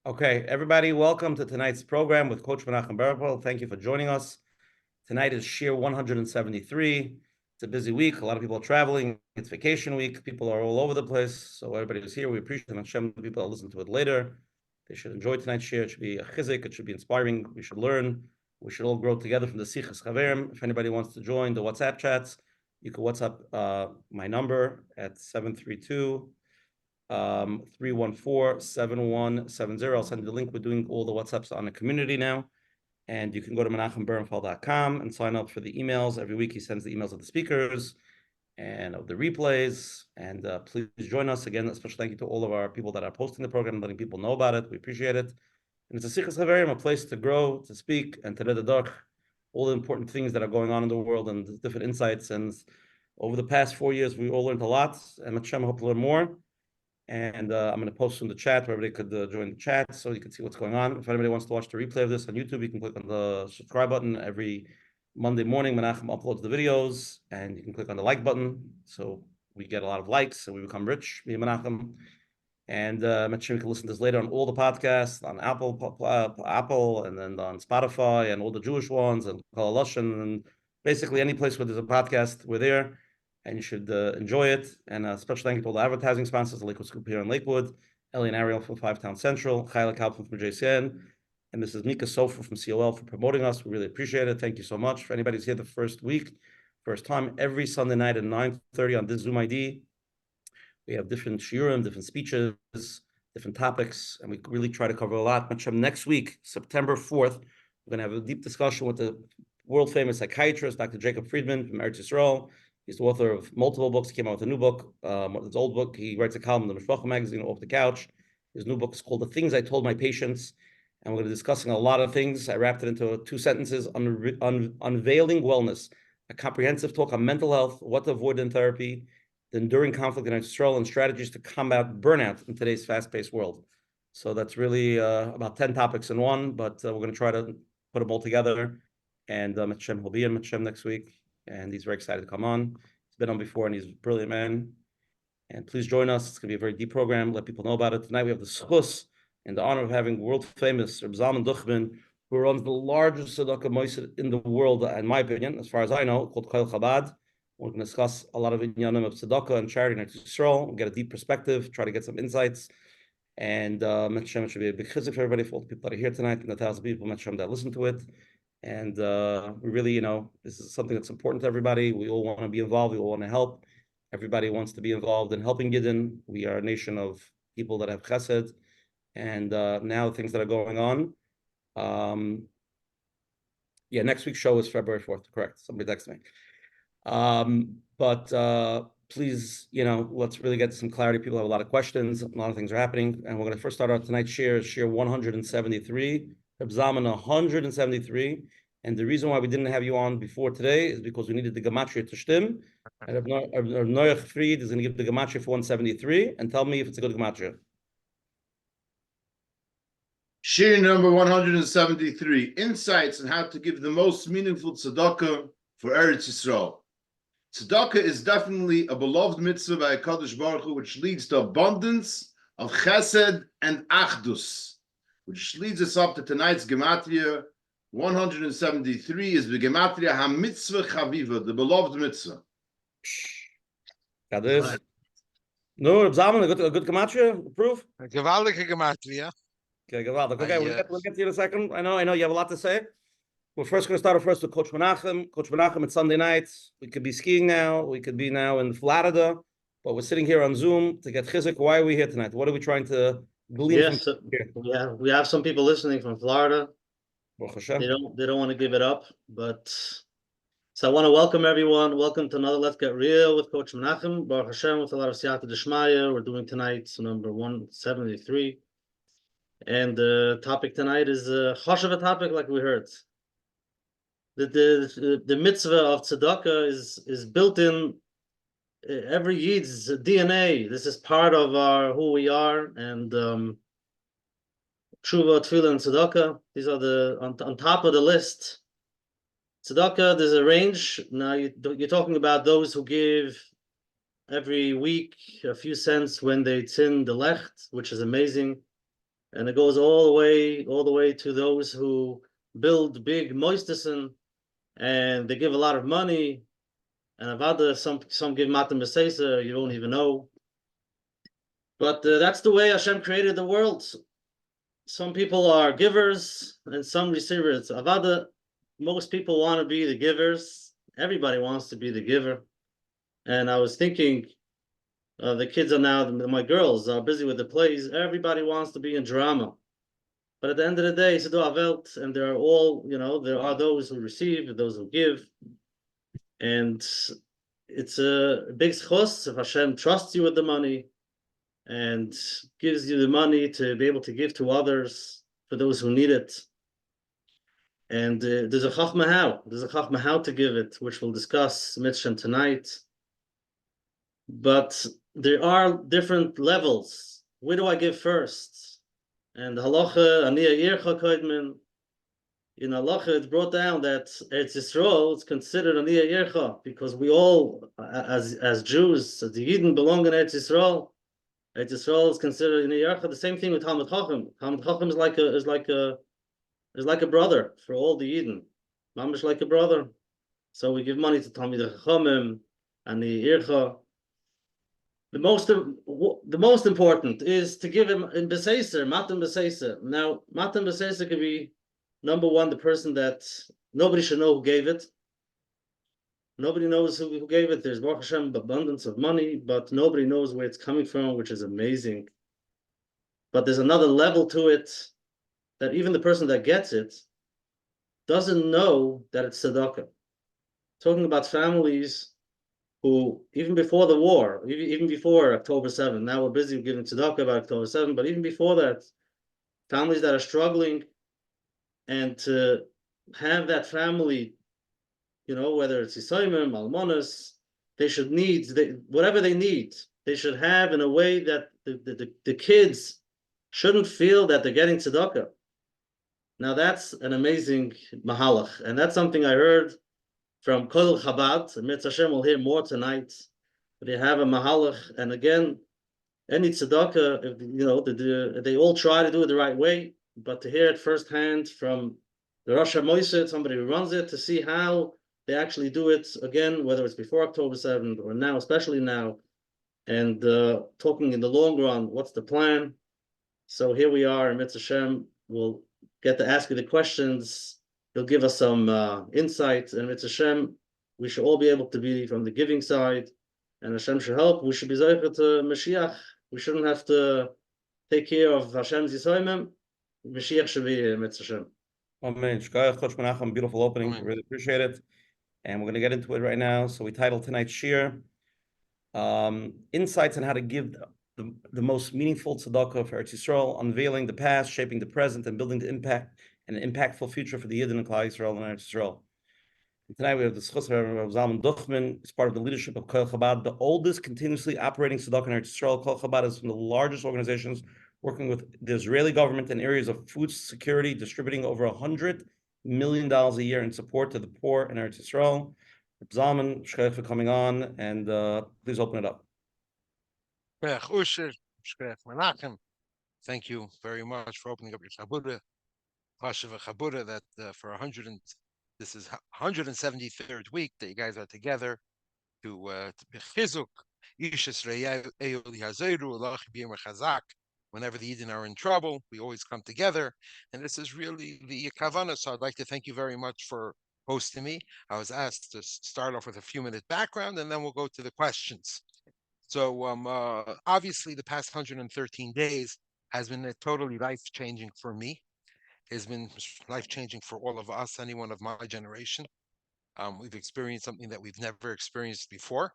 Okay, everybody, welcome to tonight's program with Coach Menachem Berapel. Thank you for joining us. Tonight is Shir 173. It's a busy week. A lot of people are traveling. It's vacation week. People are all over the place. So everybody who's here, we appreciate it. Hashem, the people that listen to it later, they should enjoy tonight's Shir. It should be a chizik. It should be inspiring. We should learn. We should all grow together from the Sichas Chaverim. If anybody wants to join the WhatsApp chats, you can WhatsApp my number at 732 314-7170. I'll send you the link. We're doing all the WhatsApps on the community now. And you can go to menachembernfeld.com and sign up for the emails. Every week he sends the emails of the speakers and of the replays. And please join us. Again, a special thank you to all of our people that are posting the program and letting people know about it. We appreciate it. And it's a Sichas Haverim, a place to grow, to speak, and to read the Dark, all the important things that are going on in the world and different insights. And over the past 4 years, we all learned a lot. And Menachem, hope to learn more. And I'm going to post in the chat where everybody could join the chat so you can see what's going on. If anybody wants to watch the replay of this on YouTube, you can click on the subscribe button. Every Monday morning, Menachem uploads the videos, and you can click on the like button. So we get a lot of likes and we become rich, me and Menachem. And make sure you can listen to this later on all the podcasts, on Apple, and then on Spotify, and all the Jewish ones, and Coalition, and basically any place where there's a podcast, we're there. And you should enjoy it. And a special thank you to all the advertising sponsors, the Lakewood Scoop here in Lakewood, Ellie and Ariel from 5 Town Central, Chayla Kalpin from JCN, and Mrs. Mika Sofer from COL for promoting us. We really appreciate it. Thank you so much. For anybody who's here the first time, every Sunday night at 9:30 on this Zoom ID, we have different shiurim, different speeches, different topics, and we really try to cover a lot. Next week, September 4th, we're going to have a deep discussion with the world-famous psychiatrist, Dr. Jacob Friedman from Eretz Yisroel. He's the author of multiple books. He came out with a new book. His old book, he writes a column in the Mishpacha magazine, Off the Couch. His new book is called The Things I Told My Patients. And we're going to be discussing a lot of things. I wrapped it into 2 sentences. Unveiling Wellness, a comprehensive talk on mental health, what to avoid in therapy, the enduring conflict in Israel, and strategies to combat burnout in today's fast-paced world. So that's really about 10 topics in one, but we're going to try to put them all together. And Menachem will be in Menachem next week. And he's very excited to come on. He's been on before, and he's a brilliant man. And please join us. It's going to be a very deep program. Let people know about it. Tonight we have the schus and the honor of having world-famous Rabbi Zalman Duchman, who runs the largest Tzedakah moised in the world, in my opinion, as far as I know, called Chayil Chabad. We're going to discuss a lot of inyanim of Tzedakah and charity in Eretz Yisroel. We'll get a deep perspective, try to get some insights. And Menachem should be a big chizik for everybody, for all the people that are here tonight, and the 1,000 people, Menachem, that listen to it. And we really, this is something that's important to everybody. We all want to be involved. We all want to help. Everybody wants to be involved in helping Yidden. We are a nation of people that have chesed. And now things that are going on. Next week's show is February 4th, correct. Somebody texted me. But please, let's really get some clarity. People have a lot of questions. A lot of things are happening. And we're going to first start out tonight's shir 173. Rabbi Zalman 173, and the reason why we didn't have you on before today is because we needed the gematria to shtim. And Rabbi Noach Fried is going to give the gematria for 173 and tell me if it's a good gematria. Shir number 173: Insights on how to give the most meaningful tzedakah for Eretz Yisroel. Tzedakah is definitely a beloved mitzvah by HaKadosh Baruch Hu, which leads to abundance of chesed and achdus, which leads us up to tonight's gematria. 173 is the gematria ha-mitzvah chaviva, the beloved mitzvah. Got this? No, Rabbi Zalman, a good gematria? Proof? A gewaltige gematria. Okay, gewaldig. Okay, we'll get to you in a second. I know you have a lot to say. We're first going to start with Coach Menachem. Coach Menachem, it's Sunday nights. We could be skiing now. We could be now in Florida. But we're sitting here on Zoom to get chizik. Why are we here tonight? What are we trying to glean from here? We have some people listening from Florida. Baruch Hashem. They don't want to give it up, but so I want to welcome everyone. Welcome to another Let's Get Real with Coach Menachem. Baruch Hashem, with a lot of siyata d'shmaya. We're doing tonight's number 173, and the topic tonight is a chashuv topic, like we heard. The mitzvah of tzedakah is built in every Yid's DNA. This is part of who we are, and tshuva, tefillah, and tzedakah. These are on top of the list. Tzedakah, there's a range. Now you're talking about those who give every week a few cents when they tzin the lecht, which is amazing. and it goes all the way to those who build big moistusin, and they give a lot of money, and avada, some give matam b'seisa, you don't even know. But that's the way Hashem created the world. Some people are givers and some receivers. Avada, most people want to be the givers. Everybody wants to be the giver. And I was thinking, the kids are now, my girls are busy with the plays. Everybody wants to be in drama. But at the end of the day, it's a Welt, and there are all, there are those who receive, those who give. And it's a big schos if Hashem trusts you with the money and gives you the money to be able to give to others, for those who need it. And there's a chachma how. There's a chachma how to give it, which we'll discuss Mitzvah tonight. But there are different levels. Where do I give first? And halacha, aniyah ircha koidmin. In halacha, it's brought down that Eretz Yisroel is considered aniyah ircha, because we all, as Jews, as the Yidden, belong in Eretz Yisroel. Eretz Yisroel is considered aniyah ircha. The same thing with Talmud Chacham. Talmud Chacham is like a brother for all the Yidden. Mamish like a brother. So we give money to Talmid Chachamim and the Ircha. The most important is to give him in Beseiser, Matan Beseiser. Now, Matan Beseiser could be, number one, the person that nobody should know who gave it. Nobody knows who gave it. There's Baruch Hashem abundance of money, but nobody knows where it's coming from, which is amazing. But there's another level to it, that even the person that gets it doesn't know that it's tzedakah. Talking about families who, even before the war, even before October 7th, now we're busy giving tzedakah about October 7th, but even before that, families that are struggling, and to have that family, whether it's Yisayimim, Almonas, they should need, whatever they need, they should have in a way that the kids shouldn't feel that they're getting tzedakah. Now that's an amazing mahalach, and that's something I heard from Kol Chabad. And Mitzvah Hashem will hear more tonight. But they have a mahalach, and again, any tzedakah, they all try to do it the right way, but to hear it firsthand from the Rosh HaMoised, somebody who runs it, to see how they actually do it, again, whether it's before October 7th or now, especially now, and talking in the long run, what's the plan? So here we are, and Mitzvah Hashem will get to ask you the questions. He'll give us some insights, and Mitzvah Hashem, we should all be able to be from the giving side, and Hashem should help. We should be zeicher to Mashiach. We shouldn't have to take care of Hashem's Yisayimim. Mashiach should be Mitzvah Hashem. Amen. Shkoyach, Coach Menachem, beautiful opening. Amen. Really appreciate it. And we're going to get into it right now. So we titled tonight's shir, Insights on how to give the most meaningful tzedakah for Eretz Yisroel, unveiling the past, shaping the present, and building the impact and an impactful future for the Yidden and Klal Yisrael and Eretz Yisroel. And tonight we have discussed Rabbi Zalman Duchman. It's part of the leadership of Kol Chabad, the oldest continuously operating tzedakah in Eretz Yisrael. Kol Chabad is one of the largest organizations working with the Israeli government in areas of food security, distributing over $100 million a year in support to the poor in Eretz Yisrael. Rabbi Zalman, shkoyach for coming on, and please open it up. Menachem, thank you very much for opening up your Chabuda. Chabuda that for this is 173rd week that you guys are together to chizuk Ish Yisrael Chazak. Whenever the Yidden are in trouble, we always come together, and this is really the kavanah. So I'd like to thank you very much for hosting me. I was asked to start off with a few-minute background, and then we'll go to the questions. So obviously, the past 113 days has been totally life-changing for me. It's been life-changing for all of us, anyone of my generation. We've experienced something that we've never experienced before.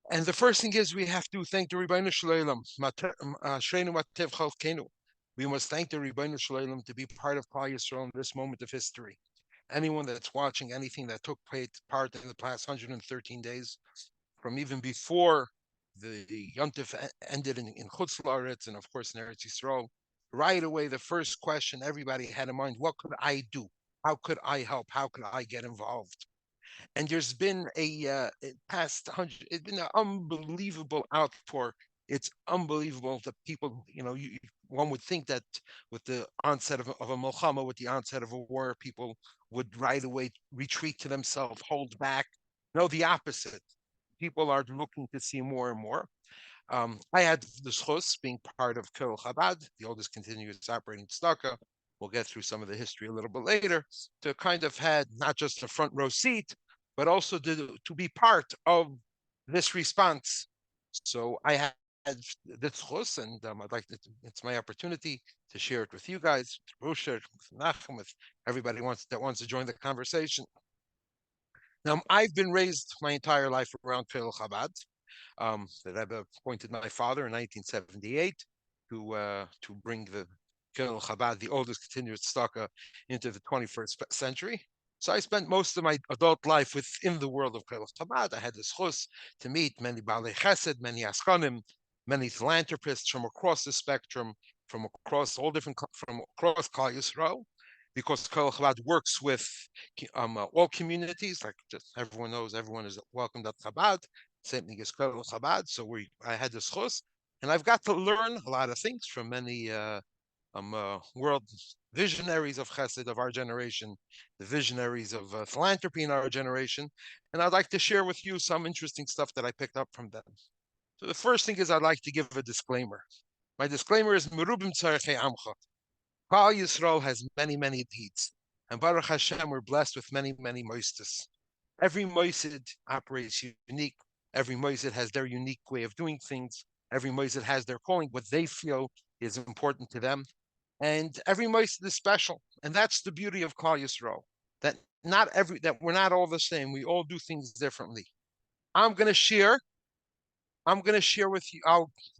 And the first thing is we have to thank the Ribbono Shel Olam. We must thank the Ribbono Shel Olam to be part of Klal Yisrael in this moment of history. Anyone that's watching anything that took part in the past 113 days, from even before the Yontif ended in Chutz La'aretz and of course in Eretz Yisroel, right away the first question everybody had in mind: what could I do? How could I help? How could I get involved? And there's been it's been an unbelievable outpour It's unbelievable that people, one would think that with the onset of a Milchama, with the onset of a war, people would right away retreat to themselves, hold back. No, the opposite. People are looking to see more and more. I had the schus being part of Kol Chabad, the oldest continuous operating tzedakah. We'll get through some of the history a little bit later, to kind of had not just a front row seat, but also to be part of this response. So I had the schus, and I'd like to, it's my opportunity to share it with you guys, with Rosher, with Menachem, with everybody that wants to join the conversation. Now, I've been raised my entire life around Kol Chabad. The Rebbe appointed my father in 1978 to bring the Kol Chabad, the oldest continuous tzedakah, into the 21st century. So I spent most of my adult life within the world of Kol Chabad. I had the schus to meet many Balei Chesed, many Askanim, many philanthropists from across the spectrum, from across Klal Yisroel, because Kol Chabad works with all communities. Like just everyone knows, everyone is welcomed at Chabad. Same thing as Kol Chabad. So I had the schus, and I've got to learn a lot of things from many world visionaries of Chesed of our generation, the visionaries of philanthropy in our generation, and I'd like to share with you some interesting stuff that I picked up from them. So the first thing is I'd like to give a disclaimer. My disclaimer is Merubim Tzarechei Amcha. Klal Yisroel has many, many deeds, and Baruch Hashem, we're blessed with many, many moistus. Every moisid operates unique. Every moisid has their unique way of doing things. Every moisid has their calling, what they feel is important to them. And every moisid is special. And that's the beauty of Klal Yisroel, that we're not all the same. We all do things differently. I'm going to share with you,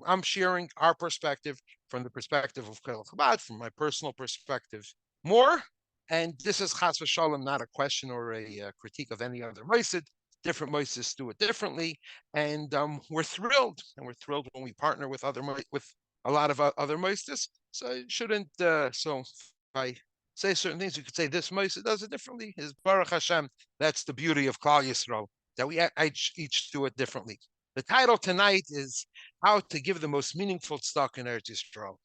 I'm sharing our perspective from the perspective of Kol Chabad, from my personal perspective more. And this is chas v'shalom, not a question or a critique of any other moisid. Different moisids do it differently, and we're thrilled. And we're thrilled when we partner with a lot of other moisids. So it shouldn't. So if I say certain things, you could say this moisid does it differently. Is Baruch Hashem. That's the beauty of Klal Yisroel, that we each do it differently. The title tonight is how to give the most meaningful tzedakah in Eretz Yisroel.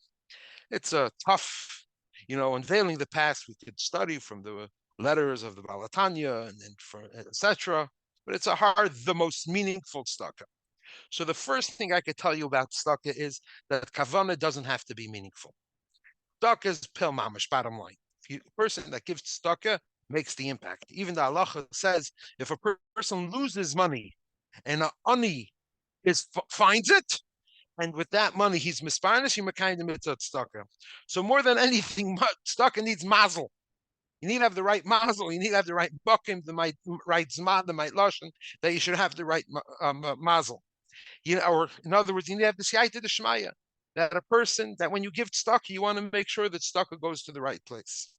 It's a tough, unveiling the past. We could study from the letters of the Balatanya and etc. But it's the most meaningful tzedakah. So the first thing I could tell you about tzedakah is that kavanah doesn't have to be meaningful. Tzedakah is pil mamash, bottom line. A person that gives tzedakah makes the impact. Even the halacha says if a person loses money and an ani finds it, and with that money he's misparnish, he mekayim mitzvah tzedakah. So more than anything, tzedakah needs mazel. You need to have the right mazel. You need to have the right bukim, the right zman, the right lashon. That you should have the right mazel. Or in other words, you need to have the siyata d'shmaya. That a person that when you give tzedakah, you want to make sure that tzedakah goes to the right place.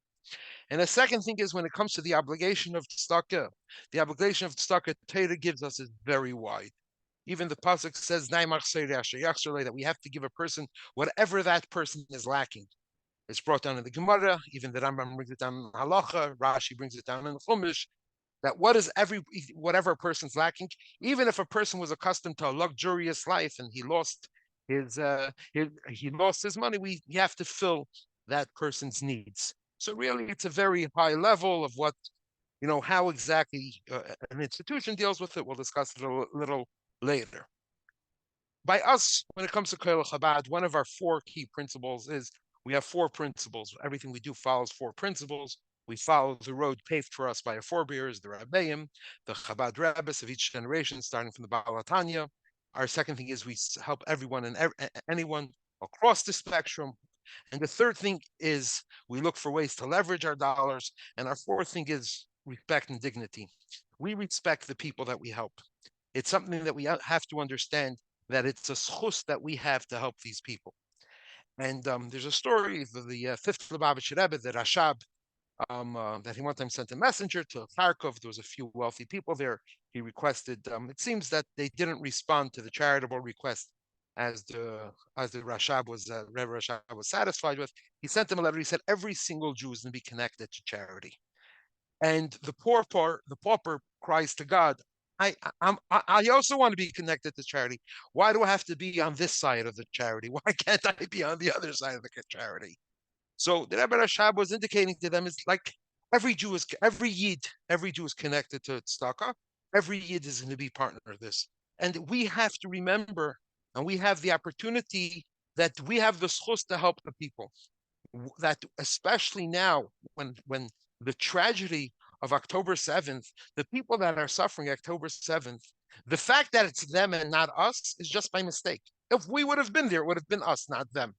And the second thing is when it comes to the obligation of tzedakah, the obligation of tzedakah Torah gives us is very wide. Even the pasuk says that we have to give a person whatever that person is lacking. It's brought down in the Gemara. Even the Rambam brings it down in Halacha. Rashi brings it down in the Chumash. That whatever a person's lacking, even if a person was accustomed to a luxurious life and he lost his money, you have to fill that person's needs. So really, it's a very high level of what how exactly an institution deals with it. We'll discuss it a little later. By us, when it comes to Kol Chabad, one of our 4 key principles is we have 4 principles. Everything we do follows 4 principles. We follow the road paved for us by our forebears, the Rabbeim, the Chabad rabbis of each generation, starting from the Balatanya. Our second thing is we help everyone and anyone across the spectrum. And the third thing is we look for ways to leverage our dollars. And our fourth thing is respect and dignity. We respect the people that we help. It's something that we have to understand, that it's a schus that we have to help these people. And there's a story of the 5th Lubavitcher Rebbe, the Rashab, that he one time sent a messenger to Kharkov. There was a few wealthy people there. He requested, it seems that they didn't respond to the charitable request as the Rashab was, Rebbe Rashab was satisfied with. He sent them a letter. He said, every single Jew is going to be connected to charity. And the pauper cries to God, I also want to be connected to charity. Why do I have to be on this side of the charity? Why can't I be on the other side of the charity? So the Rebbe Rashab was indicating to them is like every Jew is connected to tzedakah. Every Yid is going to be partner of this, and we have to remember, and we have the opportunity that we have the schus to help the people. That especially now when the tragedy of October 7th, the people that are suffering October 7th, the fact that it's them and not us is just by mistake. If we would have been there, it would have been us, not them.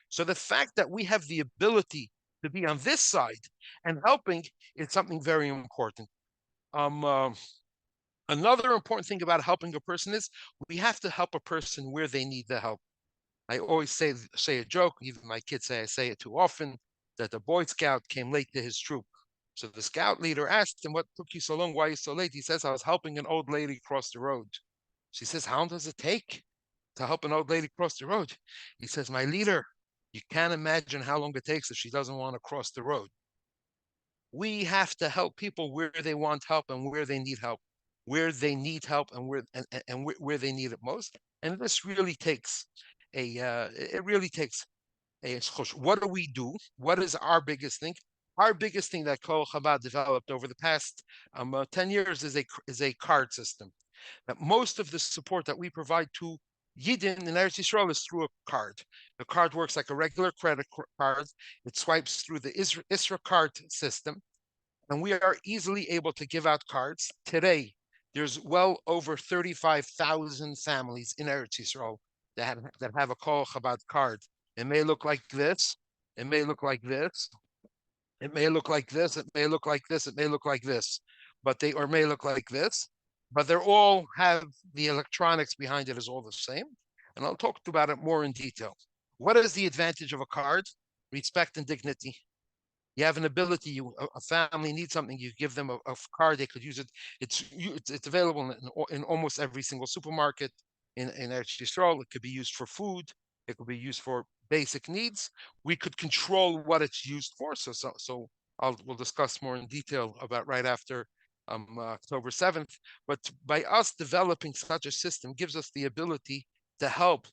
So the fact that we have the ability to be on this side and helping is something very important. Another important thing about helping a person is we have to help a person where they need the help. I always say a joke, even my kids say I say it too often, that the Boy Scout came late to his troop. So the scout leader asked him, what took you so long? Why are you so late? He says, I was helping an old lady cross the road. She says, how long does it take to help an old lady cross the road? He says, my leader, you can't imagine how long it takes if she doesn't want to cross the road. We have to help people where they want help and where they need help, where they need help and where they need it most. And this really takes it really takes a schush. What do we do? What is our biggest thing? Our biggest thing that Kol Chabad developed over the past 10 years is a card system. That most of the support that we provide to Yidden in Eretz Yisroel is through a card. The card works like a regular credit card. It swipes through the Isra card system, and we are easily able to give out cards. Today, there's well over 35,000 families in Eretz Yisroel that have a Kol Chabad card. It may look like this. It may look like this. It may look like this. It may look like this. It may look like this. Or may look like this. But they all have the electronics behind it is all the same. And I'll talk about it more in detail. What is the advantage of a card? Respect and dignity. You have an ability, a family needs something, you give them a card, they could use it. It's available in almost every single supermarket in Eretz Yisroel. It could be used for food. It could be used for basic needs. We could control what it's used for. So we'll discuss more in detail about right after October 7th. But by us developing such a system gives us the ability to help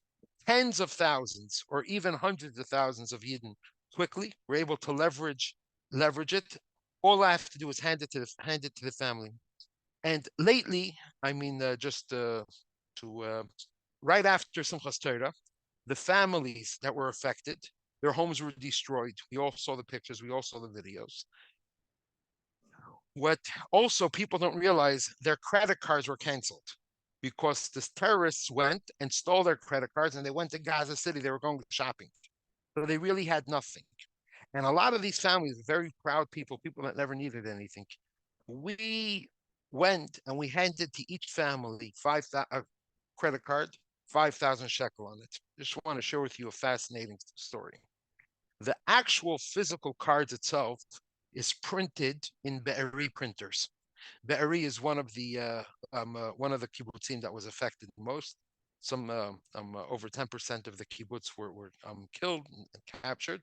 tens of thousands or even hundreds of thousands of Yidden quickly. We're able to leverage it. All I have to do is hand it to the family. And lately, I mean, right after Simchas Torah, the families that were affected, their homes were destroyed. We all saw the pictures. We all saw the videos. What also people don't realize, their credit cards were canceled because the terrorists went and stole their credit cards, and they went to Gaza City. They were going shopping. So they really had nothing. And a lot of these families, very proud people that never needed anything. We went and we handed to each family a credit card, 5,000 shekel on it. Just want to share with you a fascinating story. The actual physical cards itself is printed in Be'eri printers. Be'eri is one of the kibbutzim that was affected most. Some over 10% of the kibbutz were killed and captured.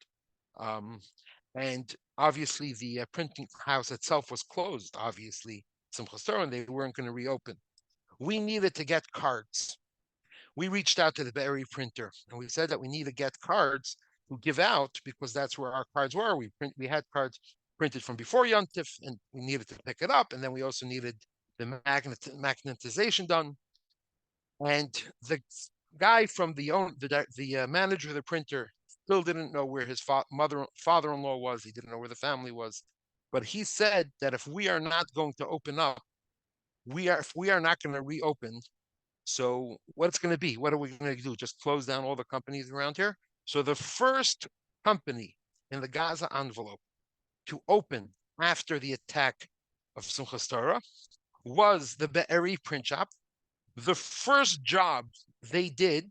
And obviously the printing house itself was closed, obviously, Simchas Torah, and they weren't going to reopen. We needed to get cards. We reached out to the Be'eri printer, and we said that we need to get cards to give out because that's where our cards were. We had cards printed from before Yontif, and we needed to pick it up, and then we also needed the magnetization done. And the guy from the manager of the printer still didn't know where his father-in-law was. He didn't know where the family was. But he said that if we are not going to open up, if we are not going to reopen, so what's going to be? What are we going to do? Just close down all the companies around here? So the first company in the Gaza envelope to open after the attack of Simchas Torah was the Be'eri print shop. The first job they did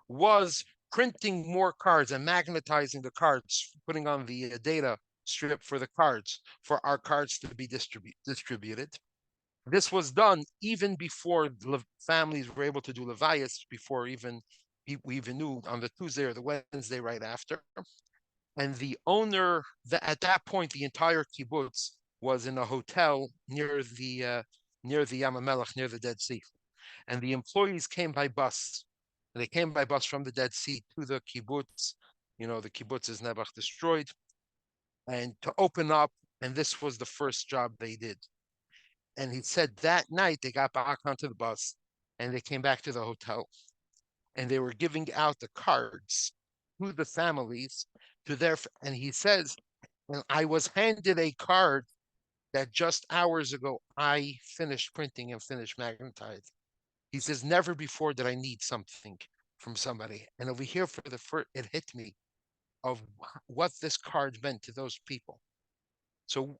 was printing more cards and magnetizing the cards, putting on the data strip for the cards, for our cards to be distributed. This was done even before the families were able to do levayas, before we even knew on the Tuesday or the Wednesday right after. And the owner, at that point, the entire kibbutz was in a hotel near the near the Yam HaMelech, near the Dead Sea. And the employees came by bus. They came by bus from the Dead Sea to the kibbutz. The kibbutz is Nebuch destroyed. And to open up, and this was the first job they did. And he said that night they got back onto the bus and they came back to the hotel. And they were giving out the cards to the families, and he says, and I was handed a card that just hours ago I finished printing and finished magnetizing. He says, never before did I need something from somebody. And over here for the first, it hit me of what this card meant to those people. So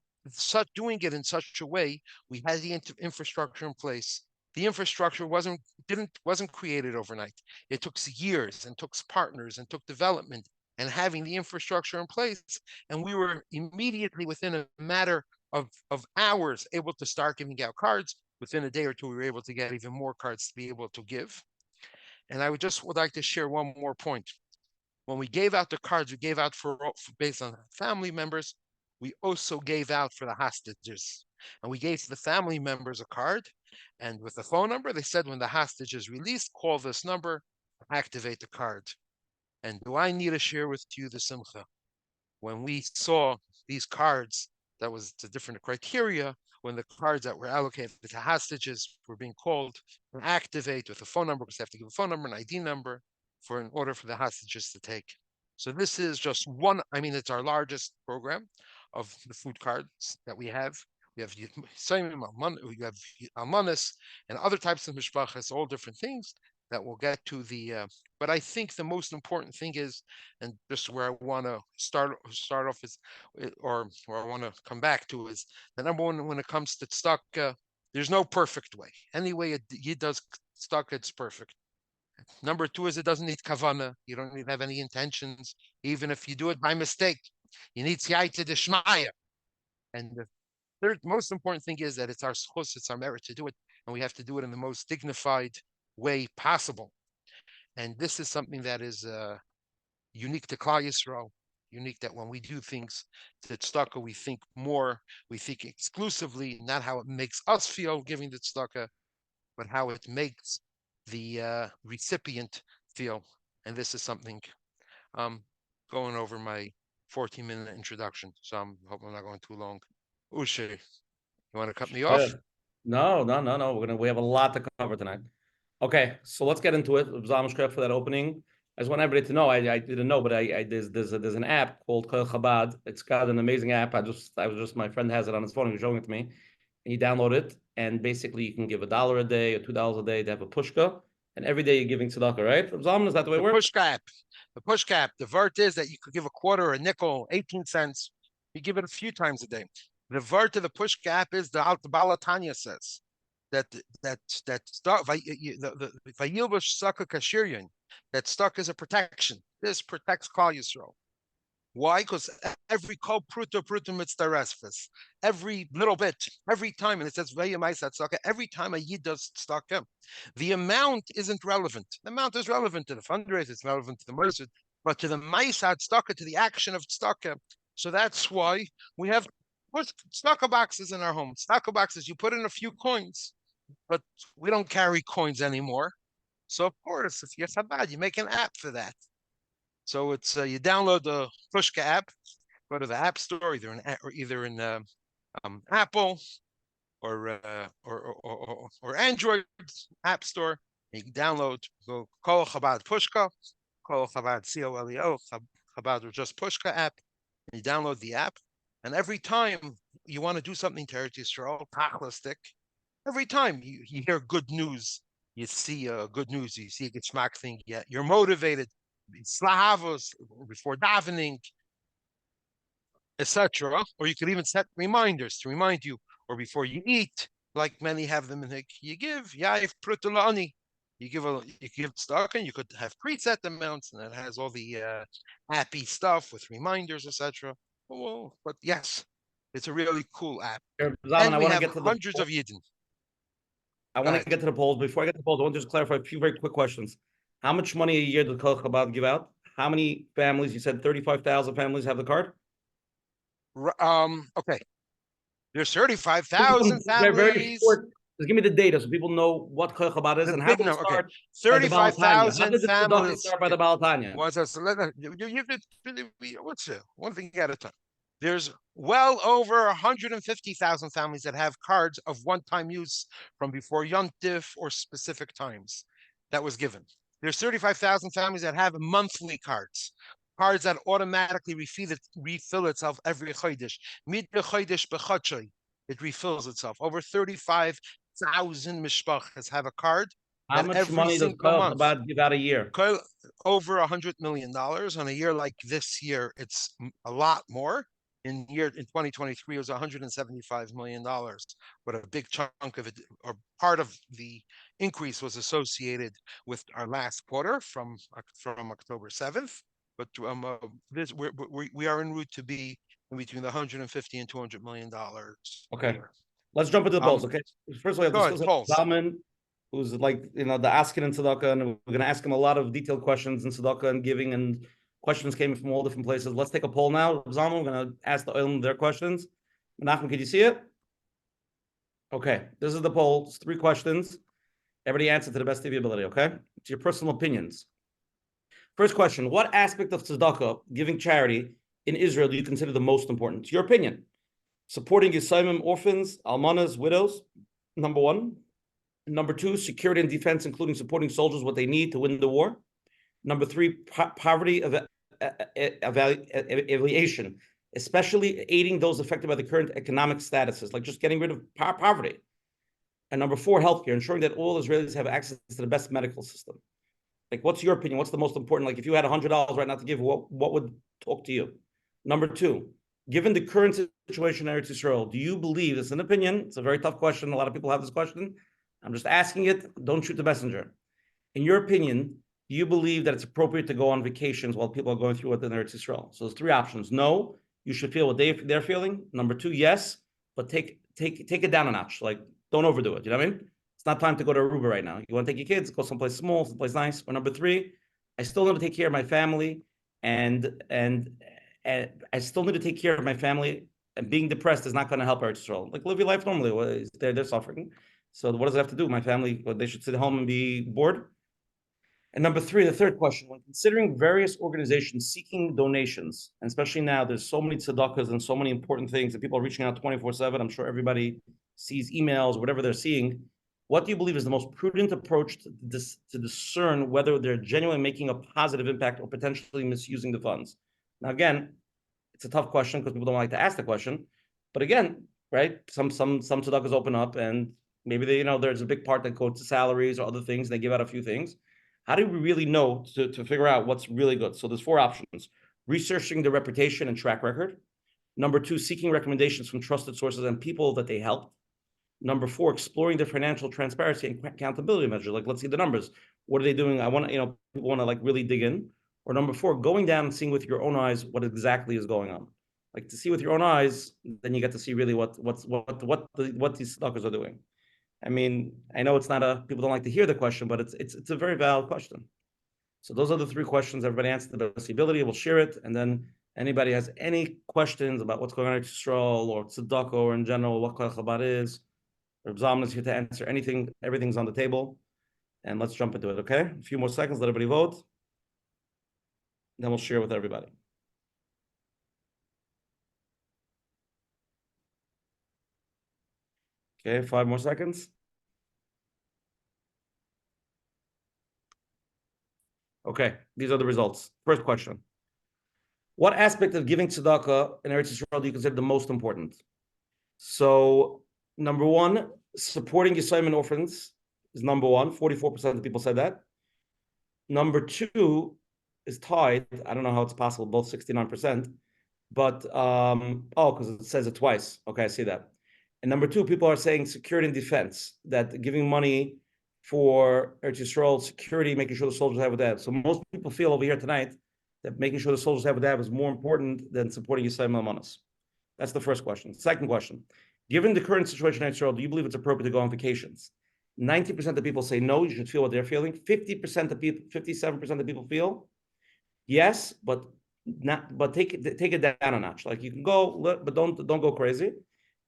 doing it in such a way, we had the infrastructure in place. The infrastructure wasn't created overnight. It took years and took partners and took development and having the infrastructure in place. And we were immediately within a matter of hours able to start giving out cards. Within a day or two, we were able to get even more cards to be able to give. And I would like to share one more point. When we gave out the cards, we gave out for based on family members. We also gave out for the hostages. And we gave the family members a card. And with the phone number, they said when the hostage is released, call this number, activate the card. And do I need to share with you the simcha? When we saw these cards, that was the different criteria, when the cards that were allocated to hostages were being called and activate with a phone number, because they have to give a phone number, an ID number, in order for the hostages to take. So this is just one, it's our largest program of the food cards that we have. We have Almanis and other types of mishpachas, all different things that we'll get to but I think the most important thing is, and just where I want to start off is, or where I want to come back to is, the number one when it comes to tzedakah, there's no perfect way. Any way Yid does tzedakah, it's perfect. Number two is it doesn't need kavanah. You don't need to have any intentions. Even if you do it by mistake, you need siyata d'shmaya. And the third most important thing is that it's our schus, it's our merit to do it, and we have to do it in the most dignified way possible. And this is something that is unique to Klal Yisrael, unique that when we do things to tzedakah, we think exclusively, not how it makes us feel giving the tzedakah, but how it makes the recipient feel. And this is something going over my 14-minute introduction, so I'm hoping I'm not going too long. Ushe, you want to cut me off? No. We have a lot to cover tonight. Okay, so let's get into it. Zalman for that opening. I just want everybody to know. I didn't know, but there's an app called Kol Chabad. It's got an amazing app. My friend has it on his phone. He's showing it to me, and you download it, and basically you can give $1 a day or $2 a day to have a pushka, and every day you're giving tzedakah, right? Zalman, is that the way it works? The pushka app. The vert is that you could give a quarter, a nickel, 18 cents. You give it a few times a day. The vert of the pushka app is the Balatanya says that stuck is a protection. This protects Klal Yisrael. Why? Because every kol pruta mitzdarefes, every little bit, every time, and it says every time a yid does tzedakah, the amount isn't relevant. The amount is relevant to the fundraiser, it's relevant to the mercy, but to the ma'asad tzedakah, to the action of tzedakah. So that's why we have tzedakah boxes in our home. Tzedakah boxes, you put in a few coins, but we don't carry coins anymore. So of course, if you're Chabad, you make an app for that. So it's you download the Pushka app, go to the App Store, either in Apple or Android App Store. You can download go Kol Chabad Pushka, Kol Chabad COLEO, Chabad or just Pushka app. And you download the app, and every time you want to do something to Eretz Yisroel, tachlistic, every time you hear good news, you see good news, you see a geschmack thing, you're motivated. Slahavos before davening, etc. Or you could even set reminders to remind you, or before you eat, like many have them in the you give yaif prutulani. You give tzedakah, and you could have preset amounts, and it has all the happy stuff with reminders, etc. Well, but yes, it's a really cool app. Zalman, and we have hundreds of Yidden. I want to get to the polls. Before I get to the polls, I want to just clarify a few very quick questions. How much money a year does Kol Chabad give out? How many families? You said 35,000 families have the card? Okay. There's 35,000 families. Just give me the data so people know what Koil Chabad is The and how big did it number, okay. start by the Baal Tanya? How 35,000 did the Tzedakah families. start by the Baal Tanya? What's it? One thing at a time. There's well over 150,000 families that have cards of one-time use from before Yom Tif or specific times that was given. There's 35,000 families that have monthly cards that automatically refill itself every chodesh. Mid chodesh b'chodshei, it refills itself. Over 35,000 mishpachas have a card. How much money does Koil Chabad give out a year? Over $100 million. On a year like this year, it's a lot more. In 2023, it was $175 million, but a big chunk of it, or part of the increase, was associated with our last quarter from October 7th. But we are en route to be in between the $150 and $200 million. Okay, let's jump into the polls. Okay, first of all, we have to Zalman, who's like the asking in Tzedakah, and we're going to ask him a lot of detailed questions in Tzedakah and giving, and questions came from all different places. Let's take a poll now. Zalman, we're going to ask the Oilam their questions. Menachem, can you see it? Okay, this is the poll. It's 3 questions. Everybody answer to the best of your ability. Okay, it's your personal opinions. First question: what aspect of tzedakah, giving charity in Israel, do you consider the most important? It's your opinion. Supporting Yisraelim, orphans, almanas, widows, number 1. Number 2, security and defense, including supporting soldiers what they need to win the war. Number 3, poverty alleviation, especially aiding those affected by the current economic statuses, like just getting rid of poverty. And number 4, healthcare, ensuring that all Israelis have access to the best medical system. Like, what's your opinion? What's the most important? Like, if you had $100 right now to give, what would talk to you? Number 2, given the current situation in Eretz Yisroel, do you believe, it's an opinion, it's a very tough question, a lot of people have this question, I'm just asking it, don't shoot the messenger. In your opinion, do you believe that it's appropriate to go on vacations while people are going through it in Eretz Yisroel? So there's 3 options. No, you should feel what they're feeling. Number 2, yes, but take it down a notch. Like, don't overdo it. You know what I mean? It's not time to go to Aruba right now. You want to take your kids, go someplace small, someplace nice. Or number 3, I still need to take care of my family, and I still need to take care of my family. And being depressed is not going to help Eretz Yisroel. Like, live your life normally. They're suffering. So what does it have to do? My family, they should sit at home and be bored? And number 3, the third question, when considering various organizations seeking donations, and especially now, there's so many tzedakahs and so many important things that people are reaching out 24/7. I'm sure everybody sees emails, whatever they're seeing. What do you believe is the most prudent approach to discern whether they're genuinely making a positive impact or potentially misusing the funds? Now, again, it's a tough question because people don't like to ask the question. But again, right, some tzedakahs open up and maybe they, there's a big part that goes to salaries or other things. They give out a few things. How do we really know to figure out what's really good? So there's 4 options: researching the reputation and track record. Number 2, seeking recommendations from trusted sources and people that they helped. Number 4, exploring the financial transparency and accountability measures. Like, let's see the numbers. What are they doing? I want to, people want to like really dig in. Or number 4, going down and seeing with your own eyes what exactly is going on. Like, to see with your own eyes, then you get to see really what these tzedakahs are doing. I mean, I know it's not people don't like to hear the question, but it's a very valid question. So those are the 3 questions. Everybody answer to the best ability. We'll share it, and then anybody has any questions about what's going on in Yisrael or tzedakah or in general, what Koil Chabad is, Rabbi Zalman is here to answer anything. Everything's on the table, and let's jump into it. Okay, a few more seconds. Let everybody vote. Then we'll share with everybody. Okay, 5 more seconds. Okay, these are the results. First question: what aspect of giving tzedakah in Eretz Yisrael do you consider the most important? So, number 1, supporting Yisraelim and orphans is number 1. 44% of people said that. Number 2 is tied. I don't know how it's possible, both 69%. But because it says it twice. Okay, I see that. And number 2, people are saying security and defense, that giving money for Eretz Yisrael security, making sure the soldiers have what they have. So most people feel over here tonight that making sure the soldiers have what they have is more important than supporting Yisrael Almanas. That's the first question. Second question: given the current situation in Israel, do you believe it's appropriate to go on vacations? 90% of people say no, you should feel what they're feeling. 57% of people feel yes, but take it down a notch. Like, you can go, but don't go crazy.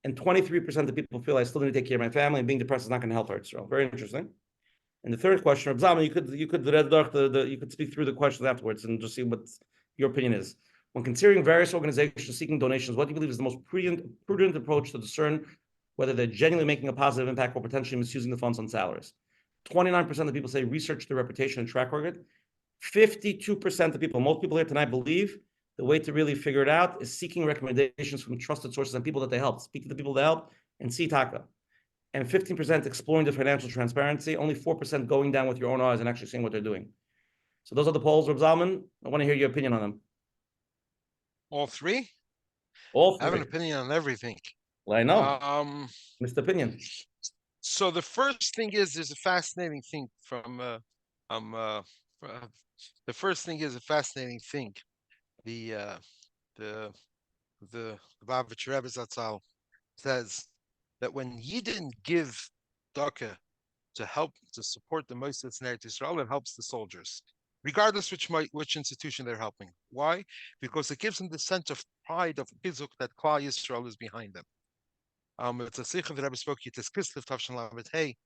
and 23% of people feel I still need to take care of my family, and being depressed is not going to help Eretz Yisrael. Very interesting. And the third question, Rabbi Zalman, you could you could speak through the questions afterwards and just see what your opinion is. When considering various organizations seeking donations, what do you believe is the most prudent approach to discern whether they're genuinely making a positive impact or potentially misusing the funds on salaries? 29% of people say research their reputation and track record. 52% of people, most people here tonight, believe the way to really figure it out is seeking recommendations from trusted sources and people that they help. Speak to the people that help and see Tzedakah. And 15% exploring the financial transparency, only 4% going down with your own eyes and actually seeing what they're doing. So those are the polls, Rabbi Zalman. I want to hear your opinion on them. All three? All three. I have an opinion on everything. Well, I know. Missed opinion. So the first thing is there's a fascinating thing from the first thing is a fascinating thing. The Lubavitcher Rebbe Zatzal says that when Yidden give tzedakah to help to support the Moshe in Eretz Yisrael, it helps the soldiers, regardless which institution they're helping. Why? Because it gives them the sense of pride of chizuk that Klal Yisrael is behind them. It's a sikha that Rebbe spoke Yitzis Kislev Tavshan Lamed Hey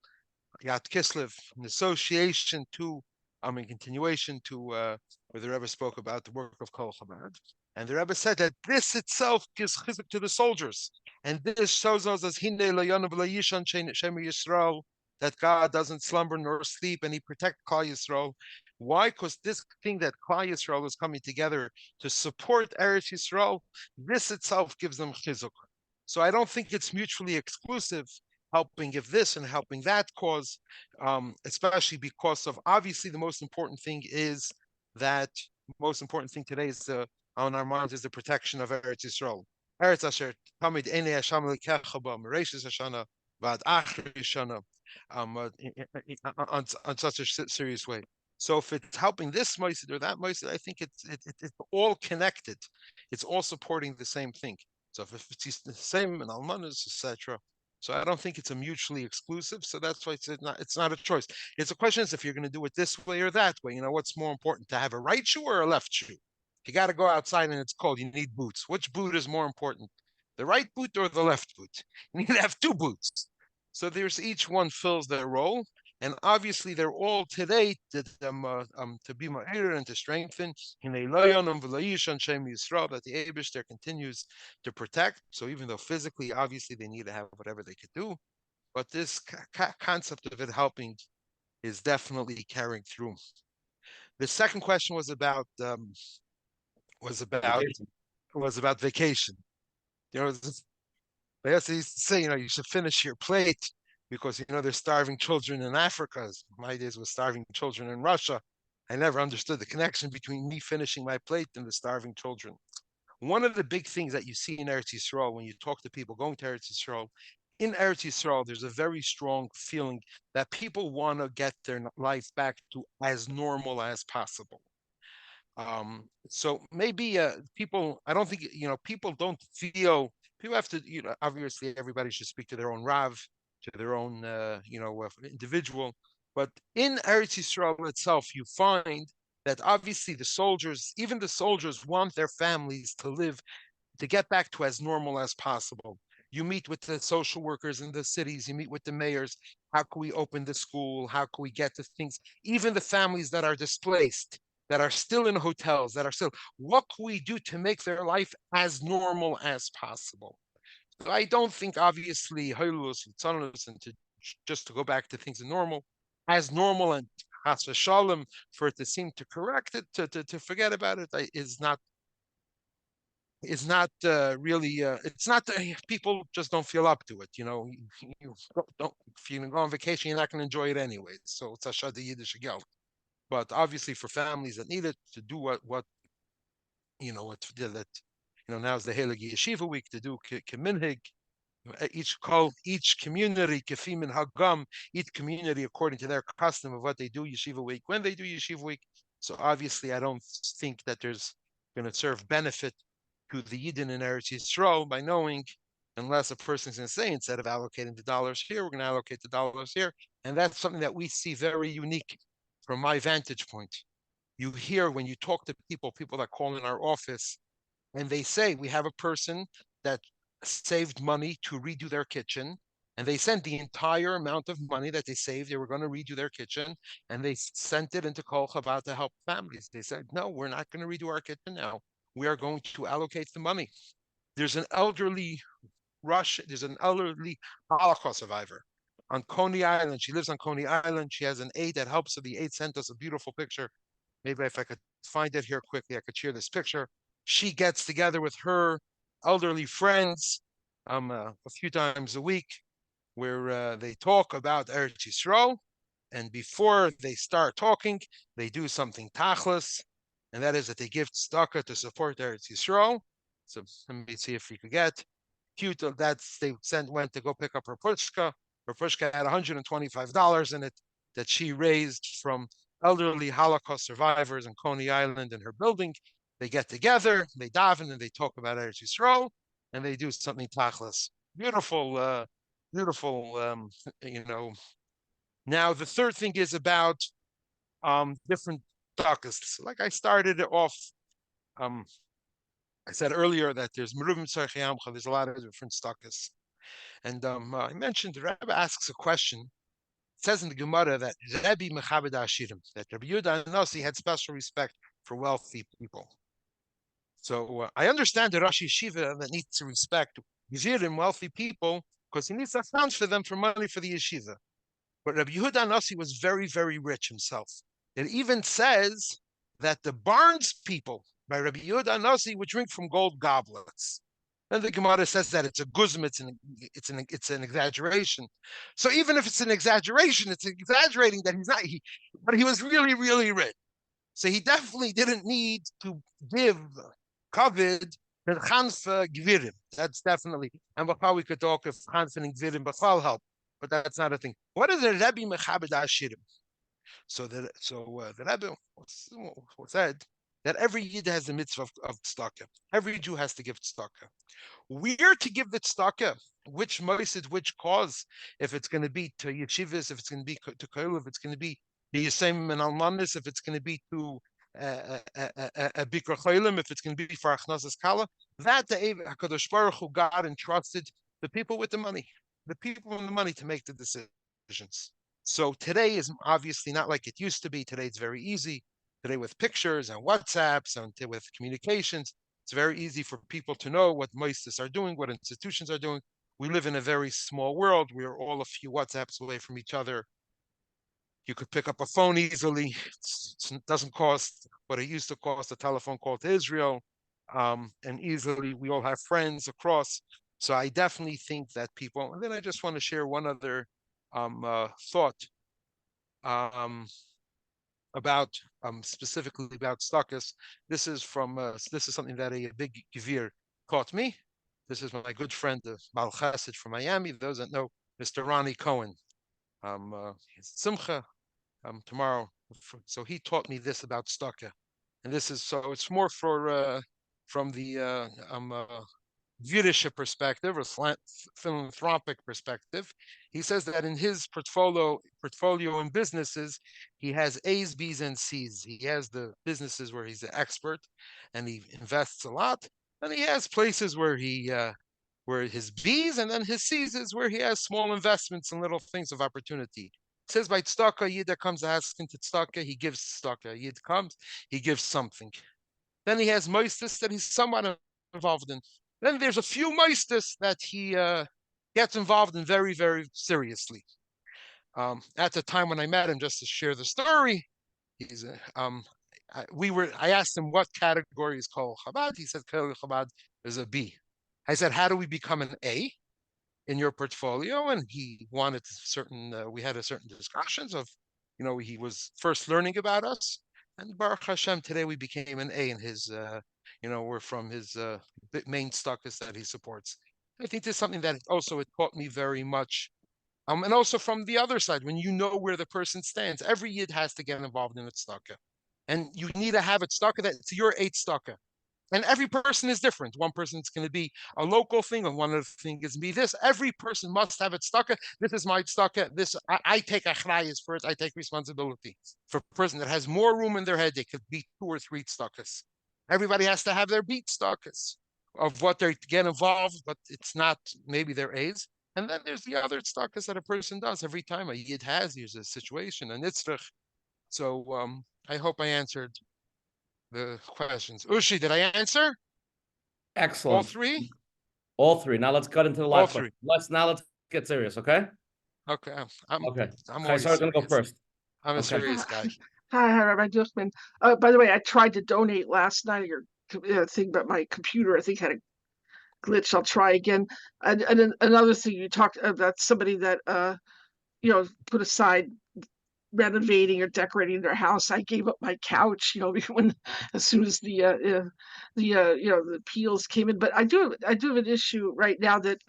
Yat Kislev, an association to in continuation to where the Rebbe spoke about the work of Kol Chabad. And the Rebbe said that this itself gives chizuk to the soldiers. And this shows us as Hine Layanav Layishan Shema Yisrael, that God doesn't slumber nor sleep, and He protects Klal Yisrael. Why? Because this thing that Klal Yisrael is coming together to support Eretz Yisrael, this itself gives them chizuk. So I don't think it's mutually exclusive, helping give this and helping that cause, especially because of, obviously, the most important thing is that, most important thing today is on our minds is the protection of Eretz Yisrael. Eretz Asher Tamid Einei Hashem Lekecha Ba Mereishis Hashana Vad Achri Shana, on such a serious way. So if it's helping this moisid or that moisid, I think it's all connected. It's all supporting the same thing. So if it's the same in almanas, etc. So I don't think it's a mutually exclusive. So that's why it's not a choice. It's a question is if you're going to do it this way or that way. You know, what's more important, to have a right shoe or a left shoe? If you got to go outside and it's cold, you need boots. Which boot is more important, the right boot or the left boot? You need to have two boots. So there's each one fills their role. And obviously, they're all today to be ma'ir and to strengthen. That the Eibush there continues to protect. So even though physically, obviously, they need to have whatever they could do, but this concept of it helping is definitely carrying through. The second question was about vacation. You know, they used to say, you know, you should finish your plate, because, you know, there's starving children in Africa. My days was starving children in Russia. I never understood the connection between me finishing my plate and the starving children. One of the big things that you see in Eretz Yisrael, when you talk to people going to Eretz Yisrael, in Eretz Yisrael, there's a very strong feeling that people want to get their life back to as normal as possible. So maybe people, I don't think, you know, people don't feel, people have to, you know, obviously everybody should speak to their own Rav, to their own, individual. But in Eretz Yisrael itself, you find that obviously the soldiers, even the soldiers, want their families to live, to get back to as normal as possible. You meet with the social workers in the cities, you meet with the mayors. How can we open the school? How can we get to things? Even the families that are displaced, that are still in hotels, that are still, what can we do to make their life as normal as possible? So I don't think, obviously, Hailus and just to go back to things normal, as normal, and Chas v'Shalom, for it to seem to correct it, to forget about it, is not really. It's not. People just don't feel up to it. You know, you don't. If you go on vacation, you're not going to enjoy it anyway. So it's a Yiddish geld. But obviously, for families that need it to do what now's the Heilige Yeshiva week, to do Keminhig, each community Kefimin Hagam, each community according to their custom of what they do Yeshiva week, when they do Yeshiva week. So obviously, I don't think that there's going to serve benefit to the Yidden in Eretz Yisrael by knowing, unless a person's going to say, instead of allocating the dollars here, we're going to allocate the dollars here. And that's something that we see very unique from my vantage point. You hear when you talk to people that call in our office, and they say, we have a person that saved money to redo their kitchen, and they sent the entire amount of money that they saved. They were going to redo their kitchen, and they sent it into Kol Chabad to help families. They said, no, we're not going to redo our kitchen now. We are going to allocate the money. There's an elderly Holocaust survivor on Coney Island. She lives on Coney Island. She has an aide that helps her. The aide sent us a beautiful picture. Maybe if I could find it here quickly, I could share this picture. She gets together with her elderly friends a few times a week, where they talk about Eretz Yisroel, and before they start talking, they do something tachlis, and that is that they give tzedakah to support Eretz Yisroel. So let me see if we could get cute. That's they went to go pick up her pushka. Her pushka had $125 in it that she raised from elderly Holocaust survivors in Coney Island in her building. They get together, they daven, and they talk about Eretz Yisroel, and they do something tachlis. Beautiful, beautiful. Now the third thing is about different tzedakahs. Like I started off, I said earlier that there's meruvim tzarech yamcha. There's a lot of different tzedakahs, and I mentioned the Rebbe asks a question. It says in the Gemara that Rebbe mechabed ashirim, that Rabbi Yehuda Nasi had special respect for wealthy people. So I understand the Rosh Yeshiva that needs to respect Gevirim, wealthy people, because he needs to account for them for money for the yeshiva. But Rabbi Yehuda Nasi was very, very rich himself. It even says that the Barnes people by Rabbi Yehuda Nasi would drink from gold goblets. And the Gemara says that it's a guzm, it's an exaggeration. So even if it's an exaggeration, it's exaggerating that he's not. But he was really, really rich. So he definitely didn't need to give kavod to chanfa gvirim. That's definitely. And before we could talk if chanfa and gvirim b'chal help, but that's not a thing. What is the Rebbe mechabed ashirim? So the Rebbe said that every Yid has the mitzvah of tzedakah. Every Jew has to give tzedakah. Where to give the tzedakah? Which moisid, which cause? If it's going to be to yeshivas, if it's going to be to koil, if it's going to be the Yisayim and Almanis, if it's going to be to a Bikra Cholim, if it's going to be for Achnasas Kala, that the HaKadosh Baruch Hu, God entrusted the people with the money to make the decisions. So today is obviously not like it used to be. Today it's very easy. Today with pictures and WhatsApps and with communications, it's very easy for people to know what moistus are doing, what institutions are doing. We live in a very small world. We are all a few WhatsApps away from each other. You could pick up a phone easily. It doesn't cost what it used to cost, a telephone call to Israel. And easily, we all have friends across. So I definitely think that people, and then I just want to share one other thought about specifically about tzedakahs. This is something that a big gevir taught me. This is my good friend, the Baal Chesed from Miami. Those that know Mr. Ronnie Cohen. Simcha tomorrow. So he taught me this about tzedakah, and this is so it's more for from the Yiddish perspective or philanthropic perspective. He says that in his portfolio and businesses, he has A's, B's, and C's. He has the businesses where he's an expert and he invests a lot, and he has places where he where his B's, and then his C's is where he has small investments and little things of opportunity. It says by tzedakah, Yid that comes asking to tzedakah, he gives tzedakah. Yid comes, he gives something. Then he has moistus that he's somewhat involved in. Then there's a few moistus that he gets involved in very, very seriously. At the time when I met him, just to share the story, he's I asked him what category is called Chabad. He said Chabad is a B. I said, how do we become an A in your portfolio? And he wanted certain, we had a certain discussions of, he was first learning about us. And Baruch Hashem, today we became an A in his, we're from his main tzedakahs that he supports. I think there's something that also it taught me very much. And also from the other side, when you know where the person stands, every Yid has to get involved in a tzedakah. And you need to have a tzedakah that's your 8 tzedakah. And every person is different. One person's going to be a local thing, and one other thing is be this. Every person must have a tzedakah. This is my tzedakah. This I take achrayas for it. I take responsibility. For a person that has more room in their head, they could be 2 or 3 tzedakahs. Everybody has to have their beat tzedakahs. of what they get involved, but it's not maybe their A's. And then there's the other tzedakahs that a person does every time a Yid has. There's a situation, and it's so I hope I answered the questions. Ushi, did I answer all Excellent. three? All three. Now let's cut into the All live three. question. Let's get serious, okay? Okay, I'm Okay. always Kaisar's gonna go serious. first. I'm a Okay. serious guy. Hi, Rabbi Duchman. By the way, I tried to donate last night or thing, but my computer, I think, had a glitch. I'll try again. And another thing, you talked about somebody that put aside renovating or decorating their house. I gave up my couch, when as soon as the appeals came in. But I do have an issue right now that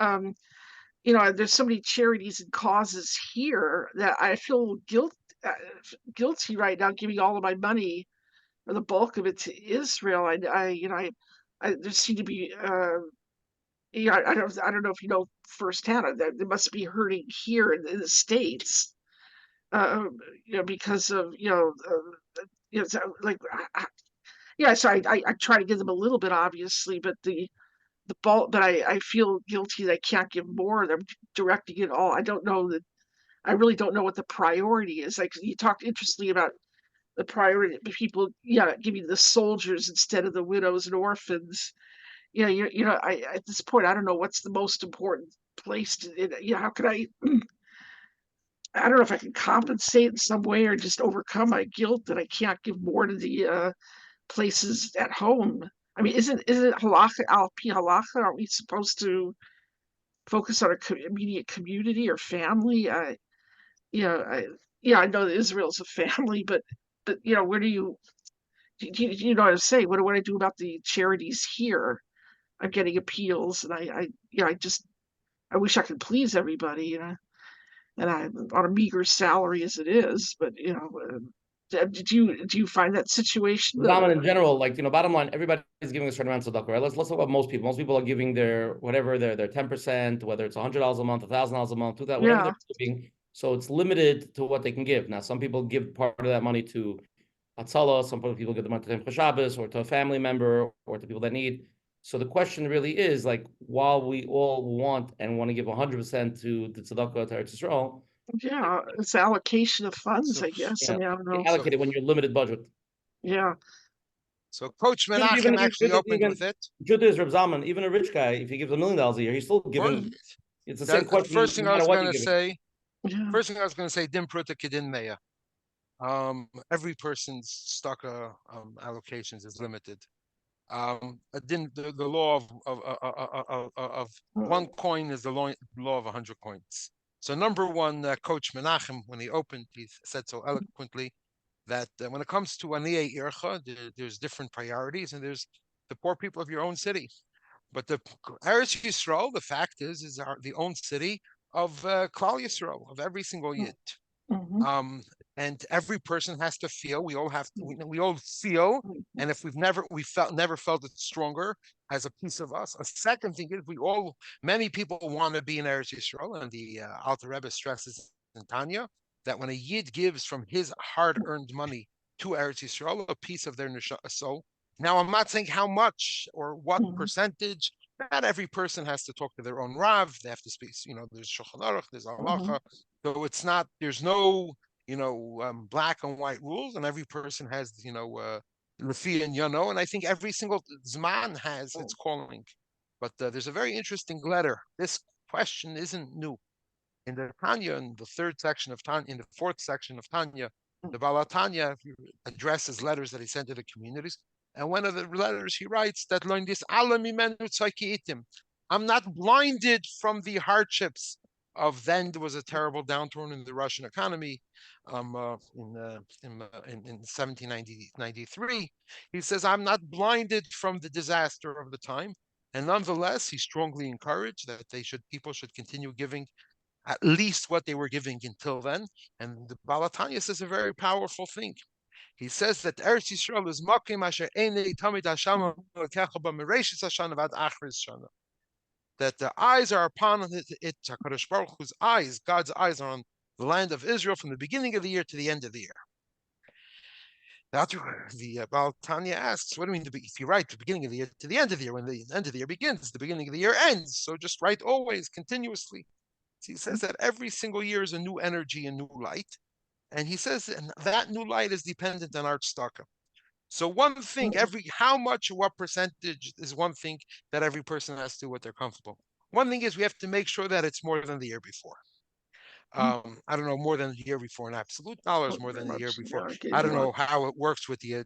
there's so many charities and causes here that I feel guilty right now giving all of my money or the bulk of it to Israel. I there seem to be I don't know if you know firsthand that they must be hurting here in the States, because of so, like so I try to give them a little bit, obviously, but the bulk, but I feel guilty that I can't give more. I'm directing it all. I really don't know what the priority is. Like, you talked interestingly about the priority, people, giving the soldiers instead of the widows and orphans. I at this point, I don't know what's the most important place to, how could I don't know if I can compensate in some way or just overcome my guilt that I can't give more to the places at home. I mean, isn't it halacha, al pi halacha? Aren't we supposed to focus on our immediate community or family? I know that Israel's a family, but where do you know what I'm saying? What do I do about the charities here? I'm getting appeals, and I wish I could please everybody, and I'm on a meager salary as it is. But do you find that situation? Zalman in general, bottom line, everybody's giving a certain amount of tzedakah, right? Let's talk about most people. Most people are giving their 10%, whether it's $100 a month, $1,000 a month, whatever Yeah. they're giving. So it's limited to what they can give. Now, some people give part of that money to Hatzalah, some people give the money to Shabbos or to a family member or to people that need. So the question really is, while we all want to give 100% to the tzedakah to Eretz Yisrael, Yeah, it's allocation of funds, So, I guess. yeah, I mean, I don't know. allocate it when you're limited budget. Yeah. So Coach Menachem actually opened with it. Truth is, Rabbi Zalman, even a rich guy, if he gives $1 million a year, he's still giving. It's the same question. First thing I was going to say, Yeah. Dim Pruta Kedin Meya. Every person's tzedakah allocations is limited. The law of one coin is the law of 100 coins. So number one, Coach Menachem, when he opened, he said so eloquently that when it comes to Aniyei Ircha, there's different priorities, and there's the poor people of your own city. But the Eretz Yisroel, the fact is the own city of Klal Yisroel, of every single Yid. Mm-hmm. And every person has to feel. We all have to. We all feel, and if never felt it stronger as a piece of us. A second thing is many people want to be in Eretz Yisroel, and the Alter Rebbe stresses in Tanya that when a Yid gives from his hard-earned money to Eretz Yisroel, a piece of their soul. Now, I'm not saying how much or what percentage. Not every person has to talk to their own Rav. They have to speak. There's Shulchan Aruch, there's Halacha. So it's not. There's no black and white rules, and every person has Lefi and Yano, and I think every single Zman has its calling. But there's a very interesting letter. This question isn't new. In the Tanya, in the fourth section of Tanya, the Baal Tanya addresses letters that he sent to the communities. And one of the letters he writes that learned this, I'm not blinded from the hardships of then. There was a terrible downturn in the Russian economy in 1793. He says, I'm not blinded from the disaster of the time. And nonetheless, he strongly encouraged that people should continue giving at least what they were giving until then. And the Baal Tanya says a very powerful thing. He says that Eretz Yisrael is makim asher einei tamid Hashem lekecha b'mereishis Hashanah v'ad achris Shana. That the eyes are upon it, HaKadosh Baruch Hu's eyes, God's eyes are on the land of Israel from the beginning of the year to the end of the year. That's the Baal Tanya asks, what do you mean? If you write the beginning of the year to the end of the year, when the end of the year begins, the beginning of the year ends. So just write always, continuously. So he says that every single year is a new energy, a new light. And he says that new light is dependent on our tzedakah. So one thing, how much or what percentage is one thing that every person has to do what they're comfortable. One thing is we have to make sure that it's more than the year before. I don't know, more than the year before in absolute dollars, more than the year before. I don't know how it works with the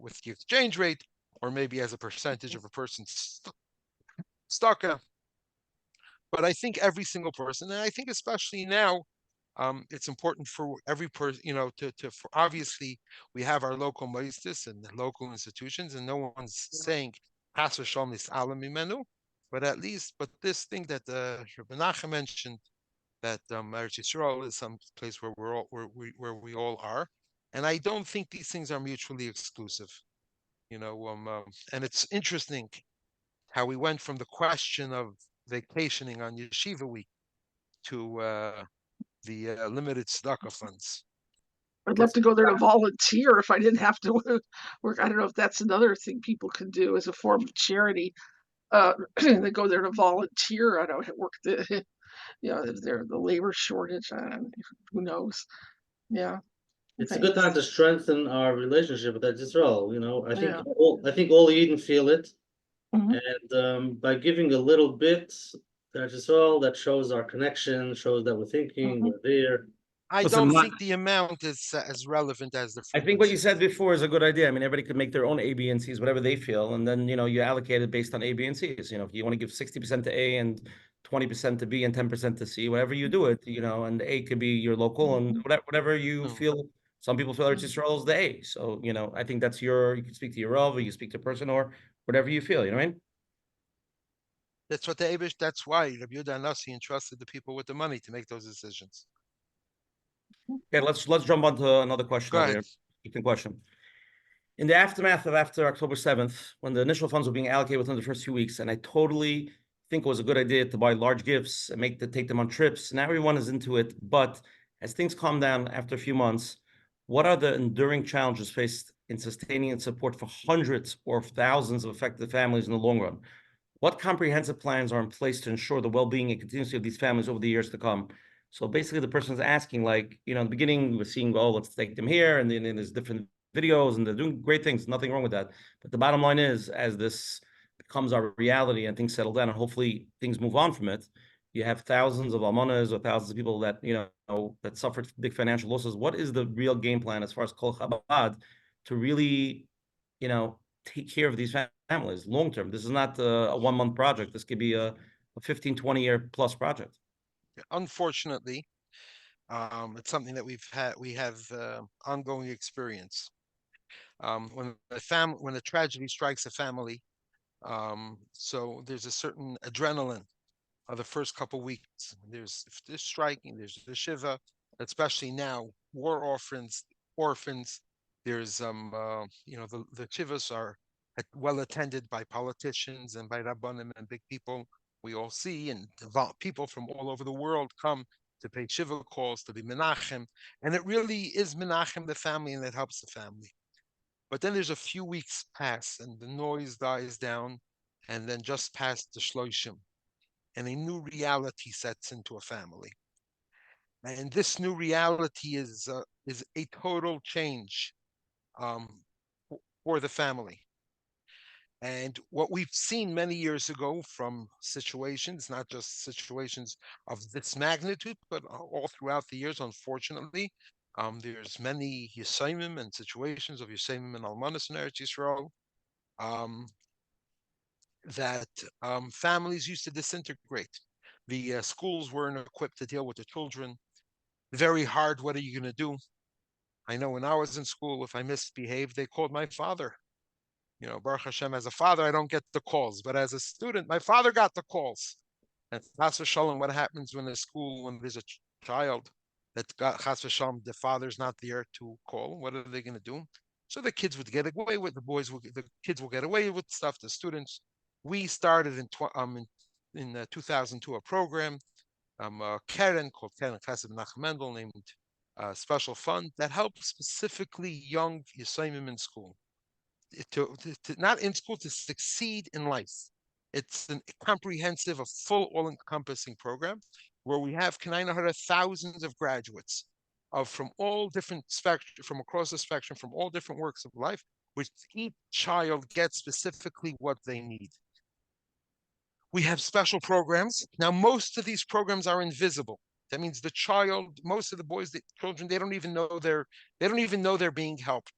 with the exchange rate, or maybe as a percentage of a person's tzedakah. But I think every single person, and I think especially now, it's important for every person, for obviously we have our local moistus and the local institutions, and no one's saying Chas v'shalom nis'ala mimenu, but this thing that Rabbi Menachem mentioned, that Eretz Yisroel is some place where we all are, and I don't think these things are mutually exclusive. And it's interesting how we went from the question of vacationing on Yeshiva week to the limited tzedakah funds. I'd love to go there to volunteer if I didn't have to work. I don't know if that's another thing people can do as a form of charity. They go there to volunteer. I don't work the, the labor shortage. Who knows? Yeah. It's a good time to strengthen our relationship with Eretz Yisroel. I think all Yidden feel it, and by giving a little bit to Eretz Yisroel, that shows our connection, shows that we're thinking, we're there. I don't think the amount is as relevant as the frequency. I think what you said before is a good idea. I mean, everybody could make their own A, B, and C's, whatever they feel, and then you allocate it based on A, B, and C's. If you want to give 60% to A and 20% to B and 10% to C, whatever you do it, and A could be your local, and whatever you feel. Some people feel Eretz Yisroel is the A. So I think that's you can speak to your Rav, or you can speak to a person, or whatever you feel. You know what I mean? That's what that's why Rabbi Yehuda Nasi entrusted the people with the money to make those decisions. Okay, let's jump on to another question over here. Interesting question. In the aftermath of after October 7th, when the initial funds were being allocated within the first few weeks, and I totally think it was a good idea to buy large gifts and take them on trips. Now everyone is into it, but as things calm down after a few months, what are the enduring challenges faced in sustaining and support for hundreds or thousands of affected families in the long run? What comprehensive plans are in place to ensure the well-being and continuity of these families over the years to come? So basically, the person is asking, in the beginning, we were seeing, let's take them here, and then there's different videos, and they're doing great things. Nothing wrong with that. But the bottom line is, as this becomes our reality and things settle down, and hopefully things move on from it, you have thousands of almanas or thousands of people that that suffered big financial losses. What is the real game plan as far as Kol Chabad to really, take care of these families long term? This is not a 1 month project. This could be a 15, 20 year plus project. Unfortunately, it's something that we have ongoing experience. When a tragedy strikes a family, so there's a certain adrenaline of the first couple weeks. There's striking, there's the shiva, especially now, war orphans. There's the shivas are well attended by politicians and by rabbanim and big people. We all see, and people from all over the world come to pay shiva calls, to be Menachem, and it really is Menachem the family, and it helps the family. But then there's a few weeks pass, and the noise dies down, and then just past the Shloshim, and a new reality sets into a family. And this new reality is a total change for the family. And what we've seen many years ago from situations, not just situations of this magnitude, but all throughout the years, unfortunately, there's many Yisayimim and situations of Yisayimim and Almanas in Eretz Yisroel that families used to disintegrate. The schools weren't equipped to deal with the children. Very hard, what are you going to do? I know when I was in school, if I misbehaved, they called my father. Baruch Hashem, as a father, I don't get the calls, but as a student, my father got the calls. And Chas v'shalom, what happens when there's a child that got Chas v'shalom, the father's not there to call? What are they going to do? So the kids would get away with the kids will get away with stuff. The students. We started in 2002 a program, Keren called Keren Chesed Menachem Mendel, named a special fund that helps specifically young Yisraelim in school, not in school, to succeed in life. It's a comprehensive, a full, all-encompassing program where we have thousands of graduates from all different spectrum, from across the spectrum, from all different works of life, which each child gets specifically what they need. We have special programs. Now, most of these programs are invisible. That means the child, most of the boys, the children, they don't even know they're being helped.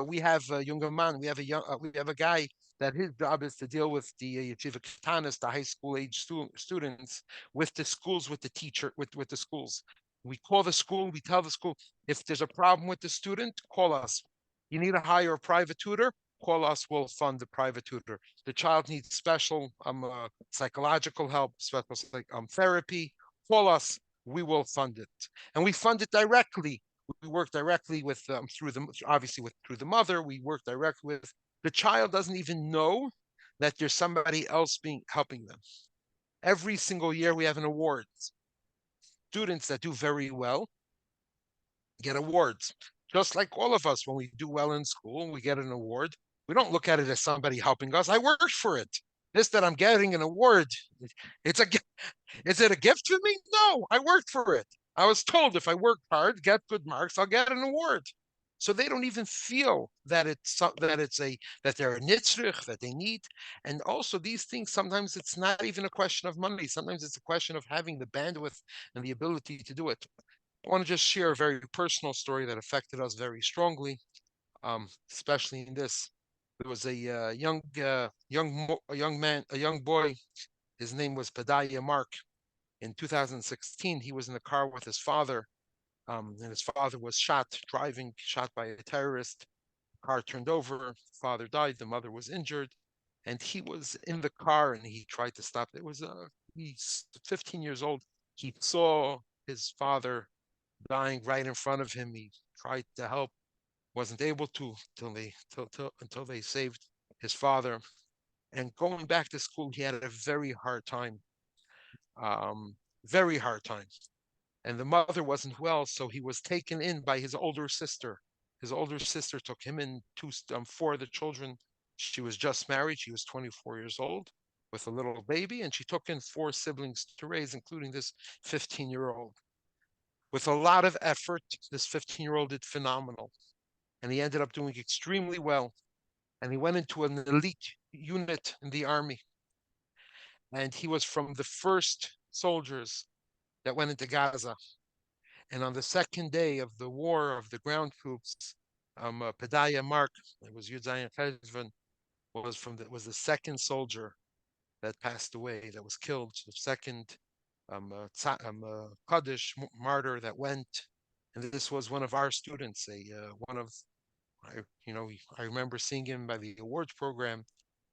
We have a younger man. We have a guy that his job is to deal with the yeshiva katanas, the high school age students, with the schools, with the teacher, with the schools. We call the school. We tell the school, if there's a problem with the student, call us. You need to hire a private tutor, call us. We'll fund the private tutor. The child needs special psychological help, special therapy. Call us. We will fund it, and we fund it directly. We work directly with through the mother. We work directly with the child. Doesn't even know that there's somebody else helping them. Every single year we have an award. Students that do very well get awards. Just like all of us, when we do well in school, we get an award. We don't look at it as somebody helping us. I worked for it. This that I'm getting an award, is it a gift to me? No, I worked for it. I was told if I work hard, get good marks, I'll get an award. So they don't even feel that they're a nitzrich, that they need. And also these things, sometimes it's not even a question of money. Sometimes it's a question of having the bandwidth and the ability to do it. I want to just share a very personal story that affected us very strongly, especially in this. There was a young boy. His name was Pedaya Mark. In 2016, he was in the car with his father, and his father was shot by a terrorist. The car turned over, the father died, the mother was injured, and he was in the car and he tried to stop. He's 15 years old. He saw his father dying right in front of him. He tried to help, wasn't able to until they saved his father. And going back to school, he had a very hard time. Very hard time. And the mother wasn't well, so he was taken in by his older sister. His older sister took him in, four of the children. She was just married. She was 24 years old with a little baby, and she took in 4 siblings to raise, including this 15-year-old. With a lot of effort, this 15-year-old did phenomenal. And he ended up doing extremely well. And he went into an elite unit in the army. And he was from the first soldiers that went into Gaza. And on the second day of the war of the ground troops, Pedaya Mark, it was Yudzayin Cheshvan, was the second soldier that passed away, that was killed, the second Kaddish martyr that went. And this was one of our students, I remember seeing him by the awards program,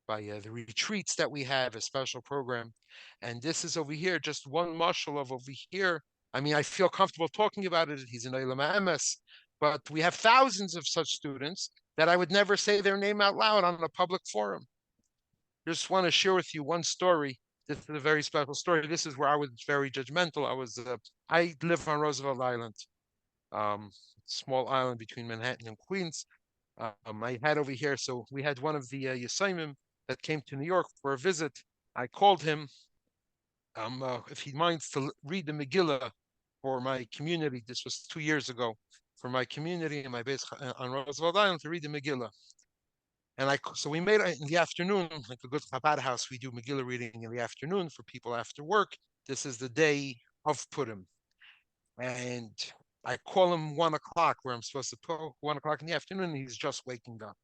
by the retreats that we have, a special program. And this is over here, just one mashal of over here. I mean, I feel comfortable talking about it. He's an Olam MS, but we have thousands of such students that I would never say their name out loud on a public forum. Just want to share with you one story. This is a very special story. This is where I was very judgmental. I live on Roosevelt Island, small island between Manhattan and Queens. I had over here, so we had one of the Yisraelim that came to New York for a visit. I called him, if he minds to read the Megillah for my community. This was 2 years ago, for my community in my base on Roosevelt Island, to read the Megillah. And so we made it in the afternoon, like a good Chabad house. We do Megillah reading in the afternoon for people after work. This is the day of Purim. And I call him 1 o'clock, where I'm supposed to put 1 o'clock in the afternoon, and he's just waking up.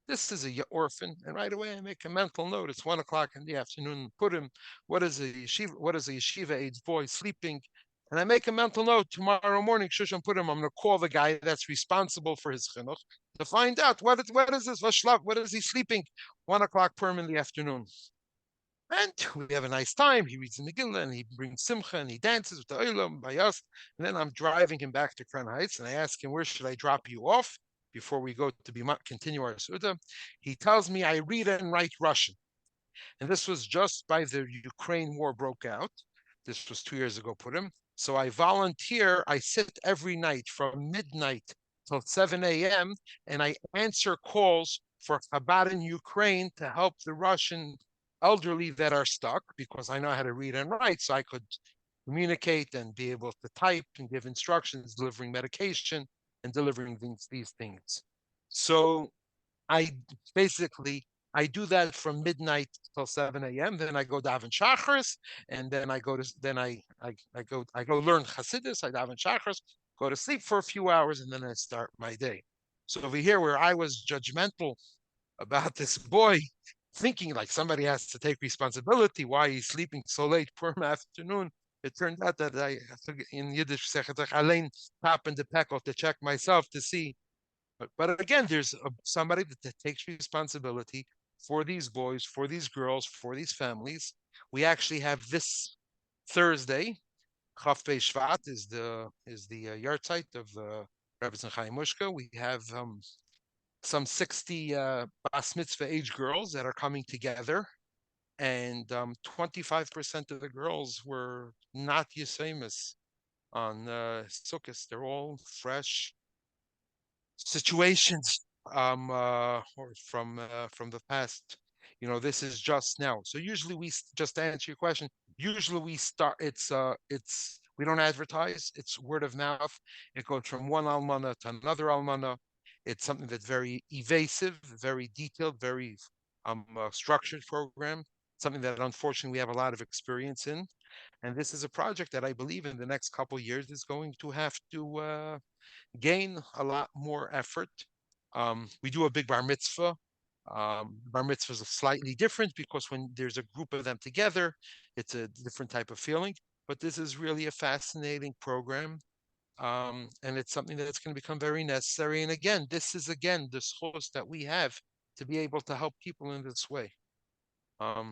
This is a orphan, and right away I make a mental note. It's 1 o'clock in the afternoon. Put him. What is a yeshiva age boy sleeping? And I make a mental note. Tomorrow morning, Shushan put him. I'm going to call the guy that's responsible for his chinuch to find out what is this? What is he sleeping? 1 o'clock Purim in the afternoon. And we have a nice time. He reads the Megillah and he brings Simcha and he dances with the Olam by us. And then I'm driving him back to Crown Heights and I ask him, where should I drop you off before we go to continue our Suda? He tells me I read and write Russian. And this was just by the Ukraine war broke out. This was 2 years ago, Purim. So I volunteer. I sit every night from midnight till 7 a.m. and I answer calls for Chabad in Ukraine to help the Russian elderly that are stuck, because I know how to read and write, so I could communicate and be able to type and give instructions, delivering medication and delivering these things. So I basically I do that from midnight till 7 a.m. Then I go daven shacharis, and then I go to I go learn Hasidus. I daven shacharis, go to sleep for a few hours, and then I start my day. So over here, where I was judgmental about this boy, thinking like somebody has to take responsibility, why he's sleeping so late, poor afternoon. It turned out that I in Yiddish allein tap in the peckle to check myself to see. But again, there's somebody that takes responsibility for these boys, for these girls, for these families. We actually have this Thursday, Chaf Pei Shvat is the yahrzeit of Rabbi Chaim Mushka. We have some 60 bas mitzvah age girls that are coming together, and 25% of the girls were not Yisaimis on Sukkot. They're all fresh situations or from the past. You know, this is just now. So usually just to answer your question, usually we start it's we don't advertise, it's word of mouth. It goes from one almana to another almana. It's something that's very evasive, very detailed, very structured program, something that unfortunately we have a lot of experience in. And this is a project that I believe in the next couple of years is going to have to gain a lot more effort. We do a big bar mitzvah. Bar mitzvah is slightly different because when there's a group of them together, it's a different type of feeling. But this is really a fascinating program. And it's something that's going to become very necessary. And again, this is the source that we have to be able to help people in this way. I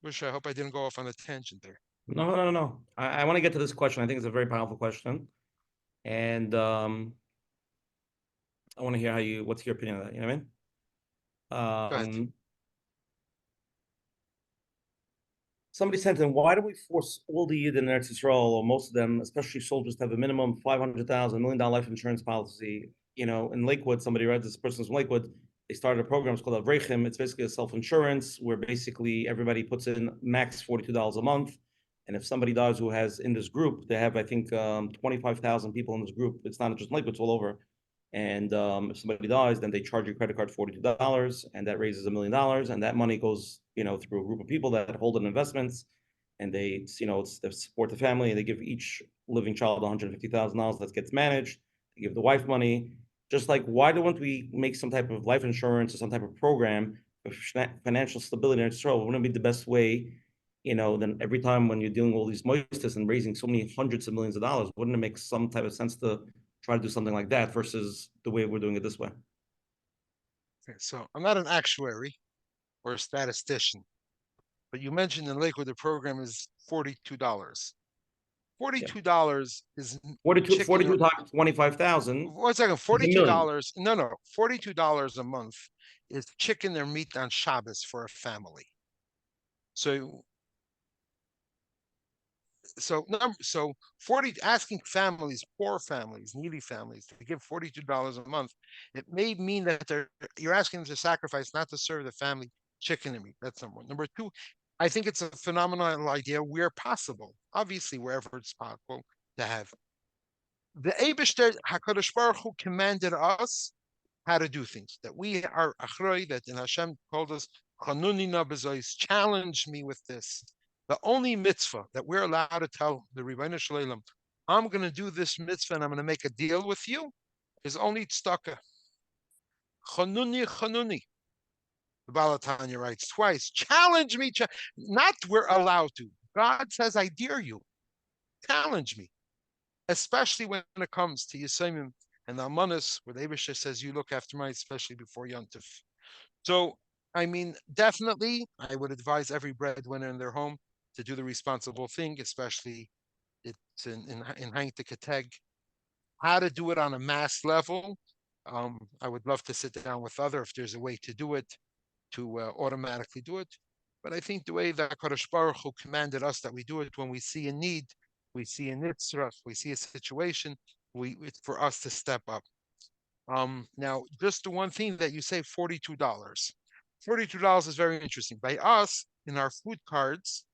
hope I didn't go off on a tangent there. No. I want to get to this question. I think it's a very powerful question. And I want to hear what's your opinion on that? You know what I mean? Somebody sent in, why do we force all the Yidden in Eretz Yisroel, or most of them, especially soldiers, to have a minimum $500,000, $1 million life insurance policy? You know, in Lakewood, somebody read, this person's from Lakewood, they started a program, it's called Avreichim. It's basically a self-insurance where basically everybody puts in max $42 a month. And if somebody dies who has in this group, they have, I think, 25,000 people in this group. It's not just Lakewood, it's all over. And if somebody dies, then they charge your credit card $42, and that raises $1 million, and that money goes, you know, through a group of people that hold in investments, and they, you know, they support the family, and they give each living child $150,000 that gets managed. They give the wife money. Just like, why don't we make some type of life insurance or some type of program for financial stability in Israel? Wouldn't it be the best way, you know, then every time when you're doing all these moistus and raising so many hundreds of millions of dollars, wouldn't it make some type of sense to try to do something like that versus the way we're doing it this way? Okay, so I'm not an actuary or a statistician, but you mentioned in Lakewood the program is $42. $42 is 42 times 25,000. 1 second, $42. No, $42 a month is chicken their meat on Shabbos for a family. So 40 asking families, poor families, needy families to give $42 a month, it may mean that you're asking them to sacrifice not to serve the family chicken and meat. That's number one. Number two, I think it's a phenomenal idea where possible, obviously wherever it's possible to have. The Eibishter HaKadosh Baruch Hu commanded us how to do things, that we are achroi, that in Hashem told us, Chanunina b'zois, challenge me with this. The only mitzvah that we're allowed to tell the Ribbono Shel Olam, I'm going to do this mitzvah and I'm going to make a deal with you, is only tzedakah. Chanuni. The Baal HaTanya writes twice, challenge me. Not we're allowed to. God says, I dare you. Challenge me. Especially when it comes to Yisayim and the Almanas, where the Eibishter says, you look after mine, especially before Yom Tov. So, I mean, definitely, I would advise every breadwinner in their home to do the responsible thing, especially it's in Haint Keteg. How to do it on a mass level, I would love to sit down with if there's a way to do it, to automatically do it. But I think the way that Kadosh Baruch Hu commanded us that we do it when we see a need we see a nitzrach, we see a situation, it's for us to step up. Now, just the one thing that you say, $42. $42 is very interesting. By us, in our food cards,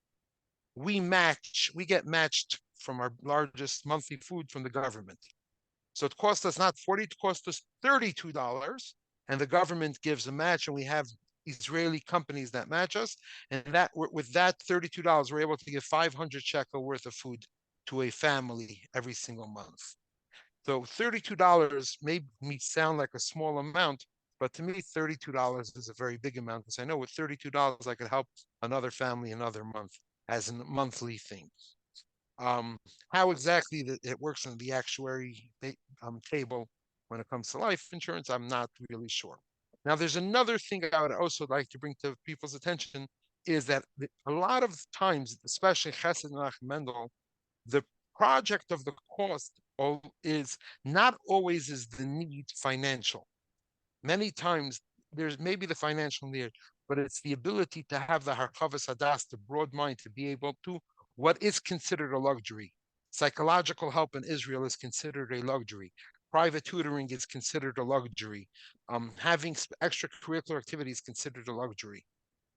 we get matched from our largest monthly food from the government. So it costs us not 40, it costs us $32, and the government gives a match, and we have Israeli companies that match us. And that with that $32, we're able to give 500 shekel worth of food to a family every single month. So $32 may sound like a small amount, but to me, $32 is a very big amount, because I know with $32 I could help another family another month as a monthly thing. How exactly it works in the actuary table when it comes to life insurance, I'm not really sure. Now, there's another thing I would also like to bring to people's attention, is that a lot of times, especially Chesed Menachem Mendel, the project of the cost is not always is the need financial. Many times there's maybe the financial need, but it's the ability to have the harchavas hadas, the broad mind, to be able to what is considered a luxury. Psychological help in Israel is considered a luxury. Private tutoring is considered a luxury. Having extracurricular activities is considered a luxury.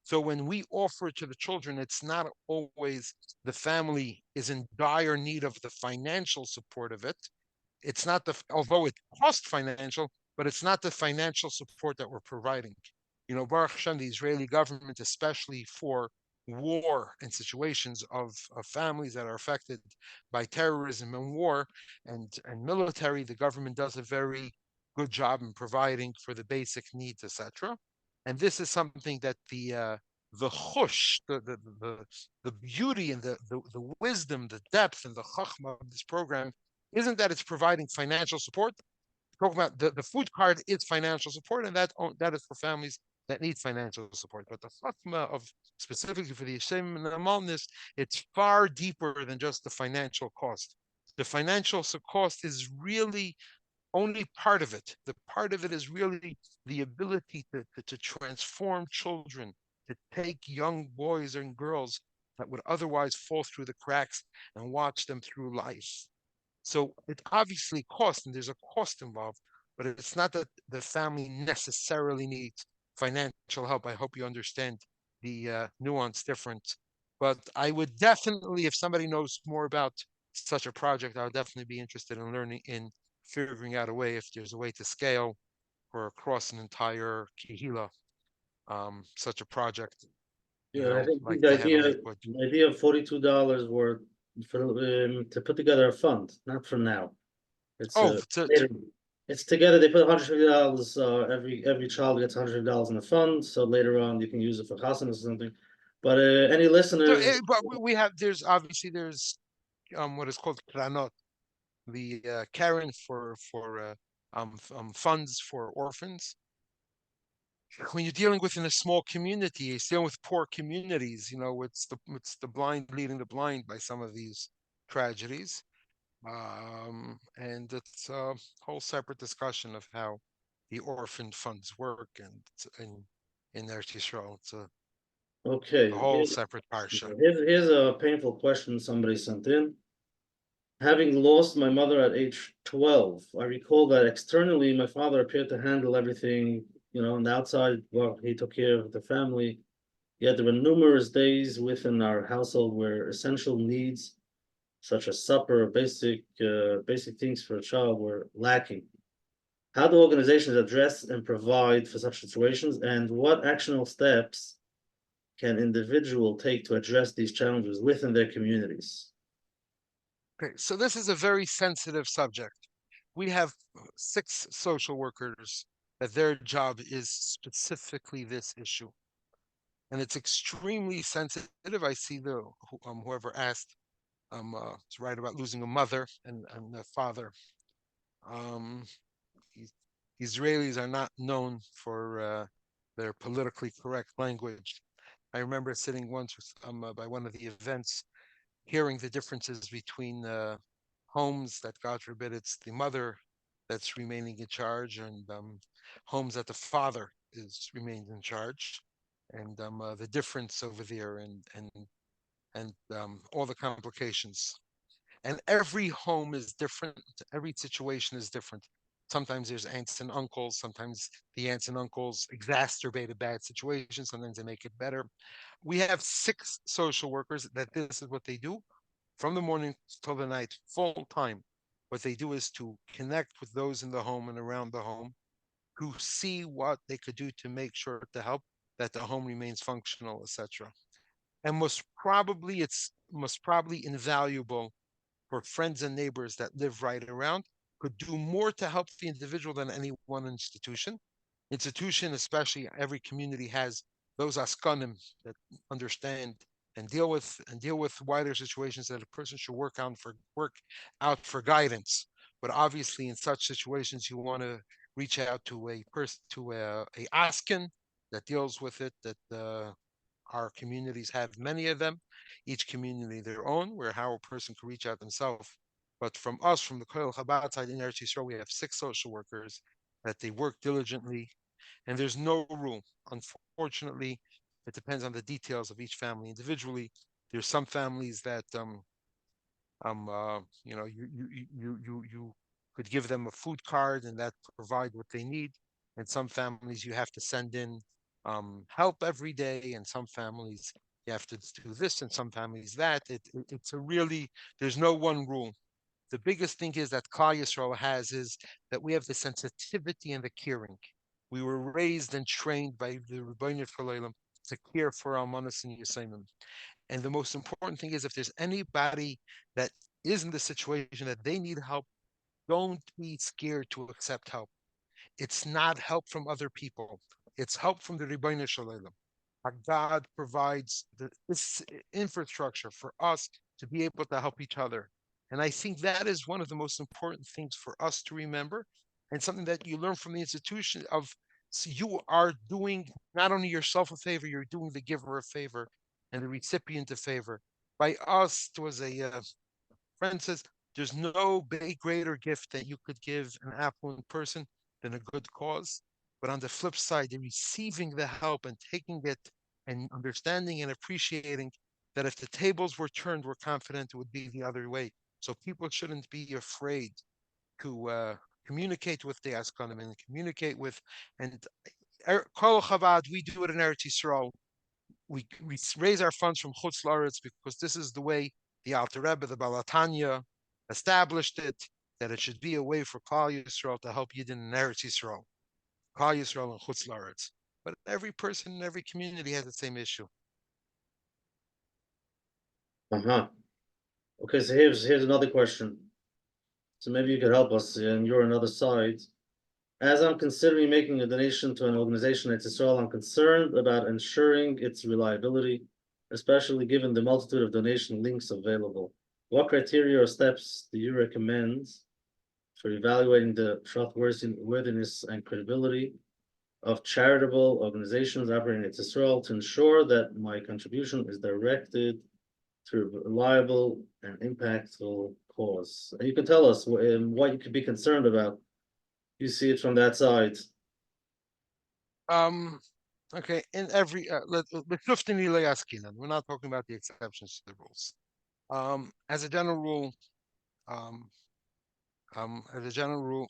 So when we offer it to the children, it's not always the family is in dire need of the financial support of it. It's not although it costs financial, but it's not the financial support that we're providing. You know, Baruch Hashem, the Israeli government, especially for war and situations of families that are affected by terrorism and war and military, the government does a very good job in providing for the basic needs, etc. And this is something that the chush, the beauty and the wisdom, the depth and the chachma of this program isn't that it's providing financial support. Talking about the food card is financial support, and that is for families that need financial support. But the chachma of specifically for the Yishem and the Amalnis, it's far deeper than just the financial cost. The financial cost is really only part of it. The part of it is really the ability to transform children, to take young boys and girls that would otherwise fall through the cracks and watch them through life. So it obviously costs, and there's a cost involved, but it's not that the family necessarily needs financial help. I hope you understand the nuance difference. But I would definitely, if somebody knows more about such a project, I would definitely be interested in learning, in figuring out a way, if there's a way to scale or across an entire kehila, such a project. Yeah, I think like the to have a idea, liquid. the idea of $42 were for to put together a fund, not for now. It's later. It's together. They put $150. Every child gets $150 in the fund, so later on you can use it for chasanas or something. But any listeners? But we have there's what is called kranot, the Karen for funds for orphans. When you're dealing within a small community, you're dealing with poor communities. You know, it's the blind leading the blind by some of these tragedies, and it's a whole separate discussion of how the orphan funds work, and in Eretz Yisroel, it's a whole separate parsha. Here's a painful question somebody sent in. Having lost my mother at age 12, I recall that externally my father appeared to handle everything, on the outside, well, he took care of the family. Yet there were numerous days within our household where essential needs, such as supper, basic things for a child, were lacking. How do organizations address and provide for such situations, and what actionable steps can individuals take to address these challenges within their communities? Okay, so this is a very sensitive subject. We have 6 social workers that their job is specifically this issue, and it's extremely sensitive. I see whoever asked to write about losing a mother and a father. Israelis are not known for their politically correct language. I remember sitting once by one of the events, hearing the differences between homes that, God forbid, it's the mother that's remaining in charge, and homes that the father remains in charge, and the difference over there, and all the complications. And every home is different. Every situation is different. Sometimes there's aunts and uncles. Sometimes the aunts and uncles exacerbate a bad situation. Sometimes they make it better. We have 6 social workers that this is what they do from the morning till the night, full time. What they do is to connect with those in the home and around the home, to see what they could do to make sure to help that the home remains functional, etc. And most probably invaluable for friends and neighbors that live right around, could do more to help the individual than any one institution. Institution, especially every community, has those askanim that understand and deal with wider situations that a person should work out for guidance. But obviously, in such situations, you want to reach out to a person, to a askin that deals with it. That our communities have many of them, each community their own, where how a person can reach out themselves. But from us, from the Koil Chabad side in Eretz Yisroel, we have 6 social workers that they work diligently, and there's no rule. Unfortunately, it depends on the details of each family individually. There's some families that you could give them a food card and that provide what they need. And some families you have to send in help every day, and some families you have to do this, and some families that. It's a really, there's no one rule. The biggest thing is that Klal Yisrael has is that we have the sensitivity and the caring. We were raised and trained by the Rebbeinu Shalom to care for Almanas and Yisayimim. And the most important thing is, if there's anybody that is in the situation that they need help, don't be scared to accept help. It's not help from other people. It's help from the Rebbeinu Shalom. God provides this infrastructure for us to be able to help each other. And I think that is one of the most important things for us to remember, and something that you learn from the institution of, so you are doing not only yourself a favor, you're doing the giver a favor and the recipient a favor. By us, there was a friend says, there's no greater gift that you could give an affluent person than a good cause. But on the flip side, the receiving the help and taking it and understanding and appreciating that if the tables were turned, we're confident it would be the other way. So people shouldn't be afraid to communicate with the Askanim and communicate with, and Kol Chabad, we do it in Eretz Yisroel. We raise our funds from Chutz La'aretz because this is the way the Alter Rebbe, the Balatanya, established it, that it should be a way for Klal Yisrael to help Yidden in Eretz Yisroel, Klal Yisrael and Chutz La'aretz. But every person in every community has the same issue. Okay, so here's another question. So maybe you could help us, and you're on the other side. As I'm considering making a donation to an organization at Yisrael, I'm concerned about ensuring its reliability, especially given the multitude of donation links available. What criteria or steps do you recommend for evaluating the trustworthiness and credibility of charitable organizations operating at Yisrael to ensure that my contribution is directed to a reliable and impactful cause? And you can tell us what you could be concerned about. You see it from that side. Okay, in every we're not talking about the exceptions to the rules. As a general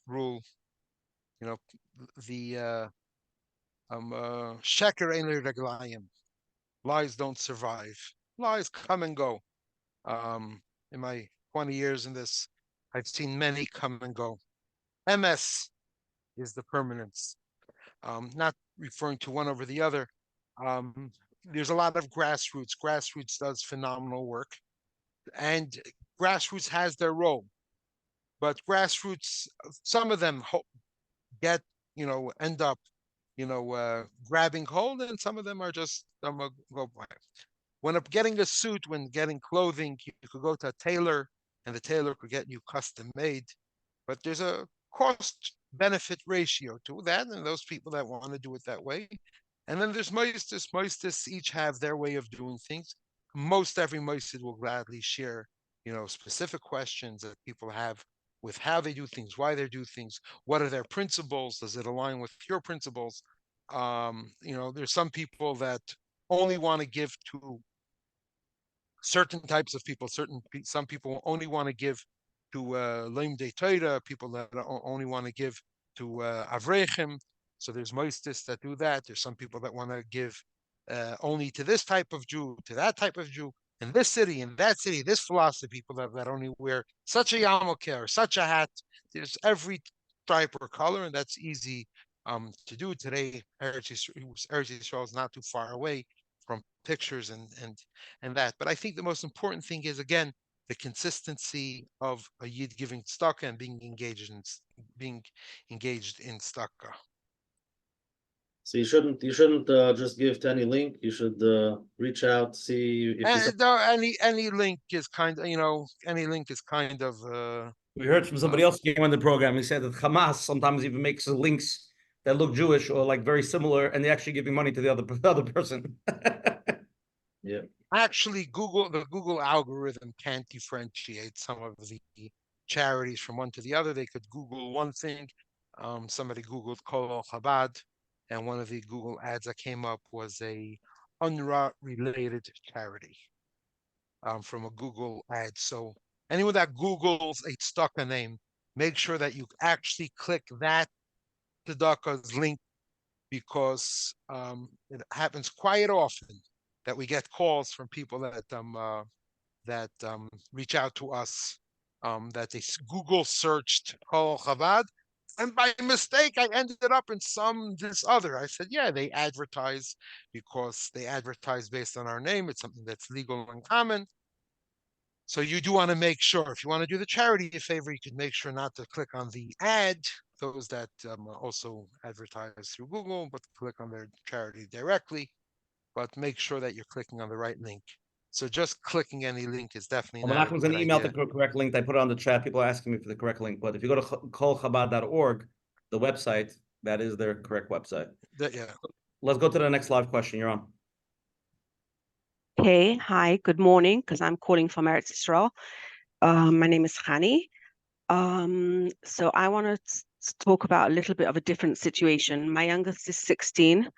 rule, you know, the sheker ein reglayim, lies don't survive. Lies come and go. In my 20 years in this, I've seen many come and go. MS is the permanence. Not referring to one over the other. There's a lot of grassroots. Grassroots does phenomenal work, and grassroots has their role. But grassroots, some of them get, end up, grabbing hold, and some of them are just go by. When getting a suit, when getting clothing, you could go to a tailor, and the tailor could get you custom made. But there's a cost benefit ratio to that, and those people that want to do it that way. And then there's moistis. Moistis each have their way of doing things. Every moistis will gladly share, specific questions that people have with how they do things, why they do things, what are their principles, does it align with your principles? There's some people that only want to give to certain types of people. Some people only want to give to Limdei Torah, people that only want to give to Avreichim. So there's moistis that do that. There's some people that want to give only to this type of Jew, to that type of Jew, in this city, in that city, this philosophy, people that only wear such a yarmulke or such a hat. There's every stripe or color, and that's easy to do today. Eretz Yisroel is not too far away from pictures and that. But I think the most important thing is, again, the consistency of a Yid giving tzedakah and being engaged in tzedakah. So you shouldn't just give to any link. You should reach out, see if any link is kind of We heard from somebody else who came on the program. He said that Hamas sometimes even makes links that look Jewish or like very similar, and they actually giving money to the other person. Yeah. Actually, the Google algorithm can't differentiate some of the charities from one to the other. They could Google one thing. Somebody Googled Kol Chabad, and one of the Google ads that came up was a UNRWA related charity from a Google ad. So anyone that Googles a tzedakah name, make sure that you actually click that tzedakah's link, because it happens quite often that we get calls from people that reach out to us that they Google searched Kol Chabad, and by mistake I ended up in this other. I said, yeah, they advertise because they advertise based on our name. It's something that's legal and common. So you do want to make sure, if you want to do the charity a favor, you can make sure not to click on the ad, those that also advertise through Google, but click on their charity directly. But make sure that you're clicking on the right link. So just clicking any link is definitely not a Menachem was good an email idea. the correct link. I put it on the chat. People are asking me for the correct link, but if you go to kolchabad.org, the website, that is their correct website. Yeah. Let's go to the next live question. You're on. Hey, hi, good morning, because I'm calling from Eretz Yisroel. My name is Hani. So I want to talk about a little bit of a different situation. My youngest is 16.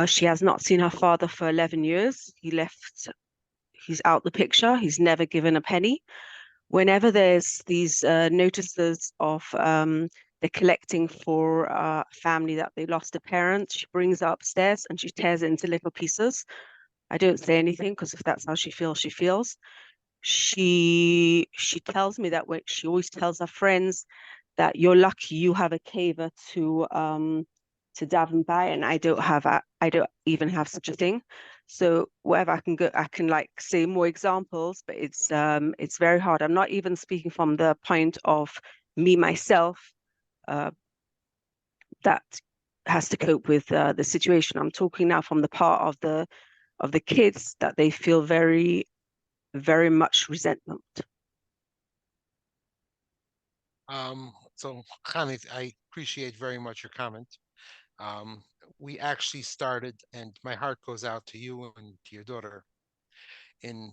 She has not seen her father for 11 years. He's out the picture. He's never given a penny. Whenever there's these notices of they're collecting for a family that they lost a parent, she brings it upstairs and she tears it into little pieces. I don't say anything because if that's how she feels, she feels. She tells me that she always tells her friends that you're lucky you have a caver to daven by, and I don't even have such a thing. So wherever I can go, I can like say more examples, but it's very hard. I'm not even speaking from the point of me myself that has to cope with the situation. I'm talking now from the part of the kids, that they feel very, very much resentment. So Hani, I appreciate very much your comment. We actually started, and my heart goes out to you and to your daughter,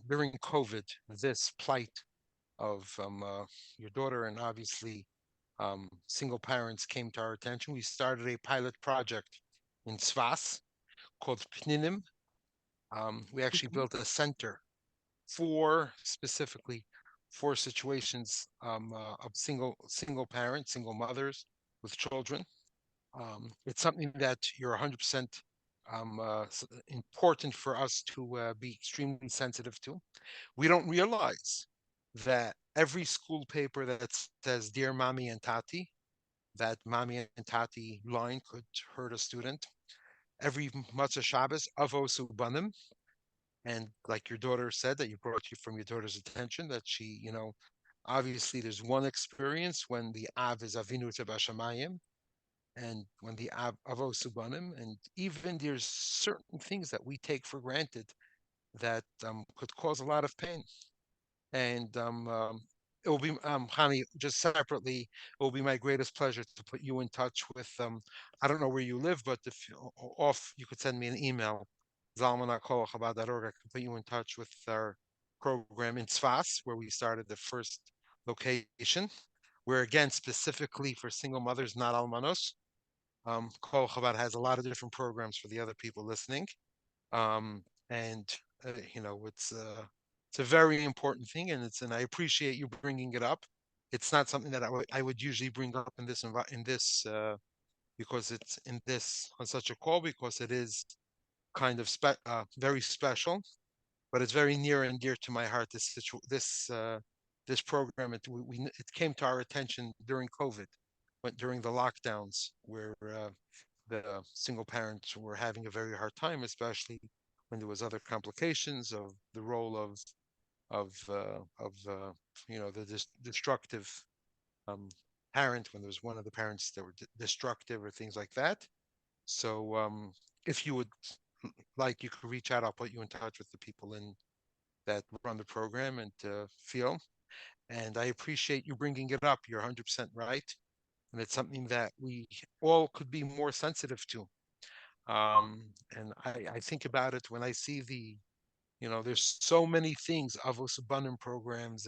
during COVID, this plight of your daughter, and obviously single parents came to our attention. We started a pilot project in Tzfas called Pninim. We actually built a center specifically for situations of single parents, single mothers with children. It's something that you're 100% important for us to be extremely sensitive to. We don't realize that every school paper that says "Dear Mommy and Tati," that Mommy and Tati line could hurt a student. Every Matzah Shabbos, Avos Ubanim, and like your daughter said, that you brought from your daughter's attention, that she, obviously there's one experience when the Av is Avinu Tebashamayim, and when the Av Avos Ubanim, and even there's certain things that we take for granted that could cause a lot of pain. And it will be, Hani, just separately, it will be my greatest pleasure to put you in touch with, I don't know where you live, but if you could send me an email, zalman@kolchabad.org. I can put you in touch with our program in Tzfas, where we started the first location, where again, specifically for single mothers, not almanos. Kol Chabad has a lot of different programs for the other people listening. And, it's It's a very important thing, and I appreciate you bringing it up. It's not something that I would usually bring up in this because it's in this on such a call, because it is kind of very special, but it's very near and dear to my heart. This program, it came to our attention during COVID, during the lockdowns, where the single parents were having a very hard time, especially when there was other complications of the role of the destructive parent, when there was one of the parents that were destructive or things like that. So if you would like, you could reach out. I'll put you in touch with the people that run the program and feel. And I appreciate you bringing it up. You're 100% right. And it's something that we all could be more sensitive to. And I think about it when I see there's so many things, Avos Abanim programs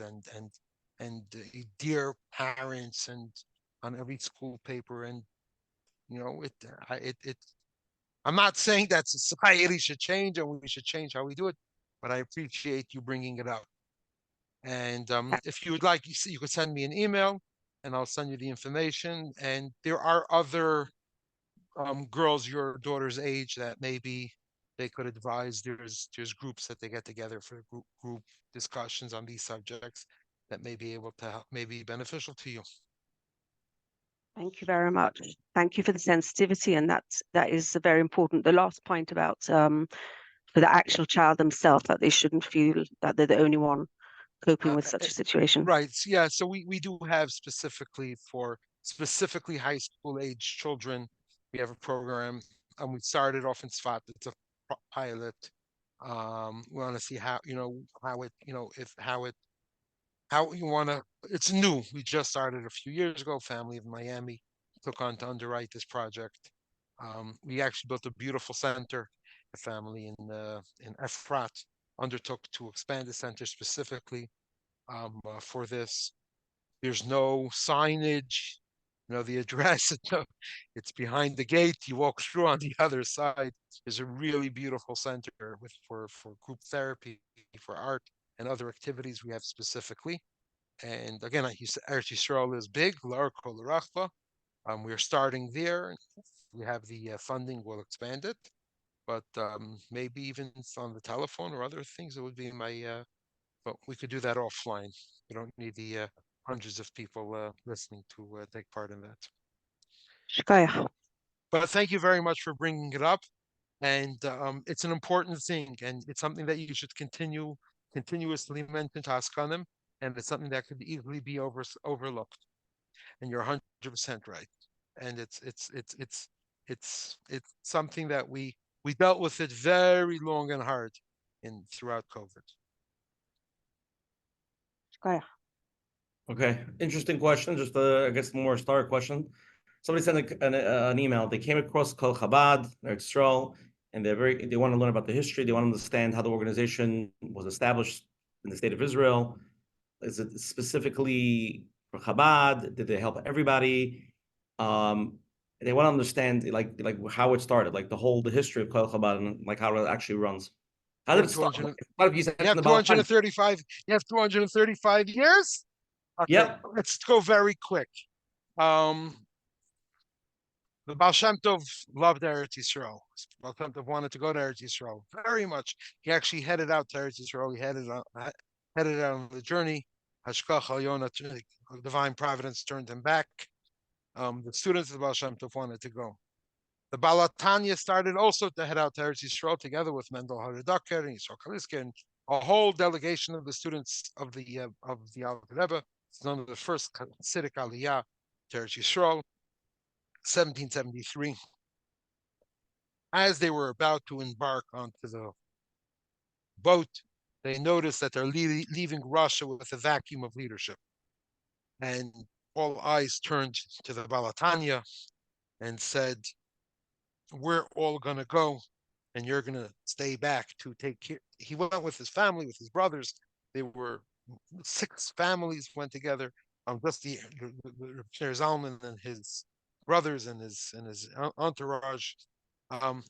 and dear parents and on every school paper. And, I'm not saying that society should change and we should change how we do it, but I appreciate you bringing it up. And if you would like, you could send me an email and I'll send you the information. And there are other girls your daughter's age that maybe they could advise. There's groups that they get together for group discussions on these subjects that may be able to help, may be beneficial to you. Thank you very much. Thank you for the sensitivity, and that is very important. The last point about for the actual child themselves, that they shouldn't feel that they're the only one coping with such a situation. Right. Yeah. So we do have specifically high school age children. We have a program, and we started off in Sfat. It's a pilot. We want to see how you want to. It's new. We just started a few years ago. Family of Miami took on to underwrite this project. We actually built a beautiful center. A family in Efrat undertook to expand the center specifically for this. There's no signage, the address. It's behind the gate. You walk through on the other side. There's a really beautiful center for group therapy, for art and other activities we have specifically. And again, Eretz Yisroel is big. We're starting there. We have the funding. We'll expand it, but maybe even on the telephone or other things. It would be but we could do that offline. We don't need the hundreds of people listening to take part in that. Shkoyach. But thank you very much for bringing it up. And it's an important thing, and it's something that you should continuously mention to Haskanim, and it's something that could easily be overlooked. And you're 100% right. And it's something that we dealt with it very long and hard throughout COVID. Okay, interesting question. Just I guess more start question. Somebody sent an email. They came across Kol Chabad, Eretz Yisroel, and they want to learn about the history. They want to understand how the organization was established in the state of Israel. Is it specifically for Chabad? Did they help everybody? They want to understand like how it started, like the history of Kol Chabad and like how it actually runs. How did it start? You have 235. You have 235 years. Okay, yeah. Let's go very quick. The Baal Shem Tov loved Eretz Yisroel. Baal Shem Tov wanted to go to Eretz Yisroel very much. He actually headed out to Eretz Yisroel. He headed out on the journey. Hashkacha Yonah, divine providence, turned him back. The students of the Baal Shem Tov wanted to go. The Baal Tanya started also to head out to Eretz Yisroel together with Mendel Haridaker and Yisrael Kalisker and a whole delegation of the students of the Alter Rebbe. It's one of the first Hasidic Aliyah to Eretz Yisroel, 1773. As they were about to embark onto the boat, they noticed that they're leaving Russia with a vacuum of leadership. And all eyes turned to the Baal Tanya and said, we're all going to go and you're going to stay back to take care. He went with his family, with his brothers. They were 6 families went together. Just the Rabbi Zalman and his brothers and his entourage.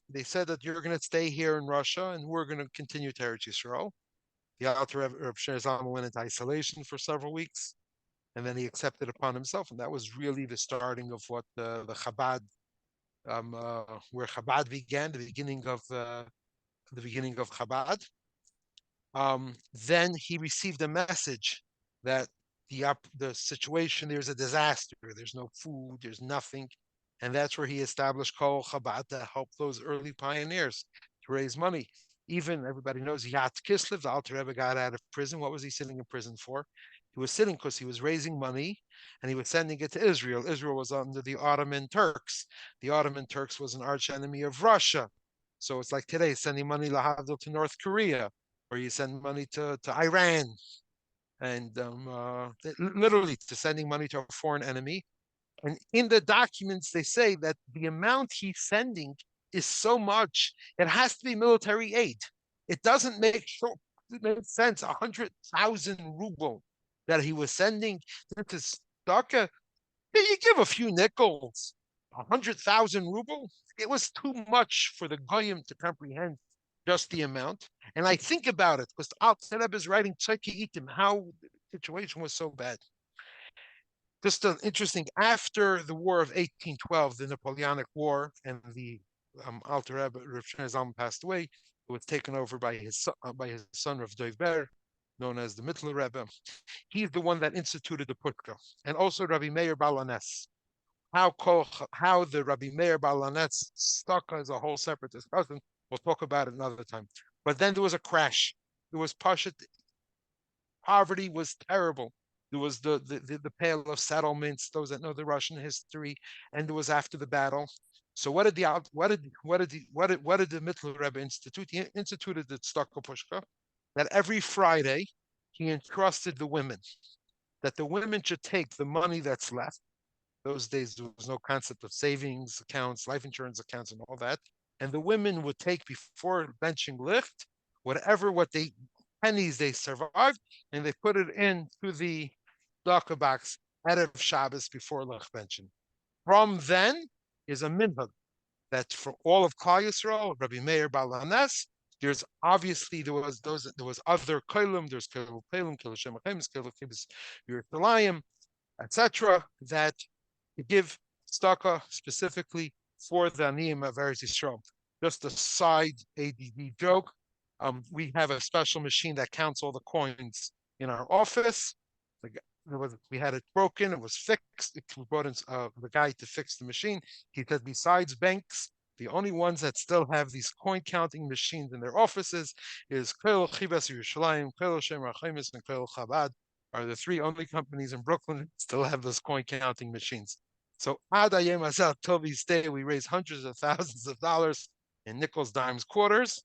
They said that you're going to stay here in Russia and we're going to continue to Eretz Yisroel. the Alter Rebbe Reb Shneur Zalman went into isolation for several weeks, and then he accepted upon himself, and that was really the starting of what the Chabad, where Chabad began, the beginning of Chabad. Then he received a message that the situation, there's a disaster, there's no food, there's nothing, and that's where he established Kol Chabad to help those early pioneers to raise money. Even everybody knows Yat Kislev, the Alter Rebbe, got out of prison. What was he sitting in prison for? He was sitting because he was raising money and he was sending it to Israel. Israel was under the Ottoman Turks. The Ottoman Turks was an arch enemy of Russia. So it's like today, sending money lahavdil to North Korea, or you send money to Iran, and literally to sending money to a foreign enemy. And in the documents, they say that the amount he's sending is so much, it has to be military aid. It doesn't make sense. 100,000 ruble that he was sending to Tzedakah. You give a few nickels. 100,000 ruble. It was too much for the goyim to comprehend just the amount. And I think about it because Alter Rebbe is writing Tzedakah Itim, how the situation was so bad. Just interesting, after the War of 1812, the Napoleonic War, and the Alter Rebbe Reb Shneur Zalman passed away, it was taken over by his son Rav Dov Ber, known as the Mittler Rebbe. He's the one that instituted the Putka, and also Rabbi Meir Baal HaNes. How the Rabbi Meir Baal HaNes stuck as a whole separate discussion. We'll talk about it another time. But then there was a crash. There was Pashut. Poverty was terrible. There was the Pale of Settlements, those that know the Russian history, and it was after the battle. So what did the Mittler Rebbe institute? He instituted the Tzedakah Pushka, that every Friday he entrusted the women, that the women should take the money that's left. Those days there was no concept of savings accounts, life insurance accounts, and all that. And the women would take, before benching licht, pennies they survived, and they put it into the tzedakah box Erev Shabbos before licht benching. From then is a minhag that for all of Klal Yisrael, Rabbi Meir Baal HaNes, there's obviously there was other kolim, there's kolim kolim, kolim Shem HaChaim, kolim Kibbutz Yerushalayim, etc. that to give tzedakah specifically for the aniyim of Eretz Yisroel. Just a side ADD joke. We have a special machine that counts all the coins in our office. We had it broken. It was fixed. We brought in the guy to fix the machine. He said, besides banks, the only ones that still have these coin counting machines in their offices is Koil Chibas Yerushalayim, Koil Shem HaChaimis, and Koil Chabad. Are the three only companies in Brooklyn that still have those coin counting machines. So Ad Hayom Hazeh, till this day, we raise hundreds of thousands of dollars in nickels, dimes, quarters.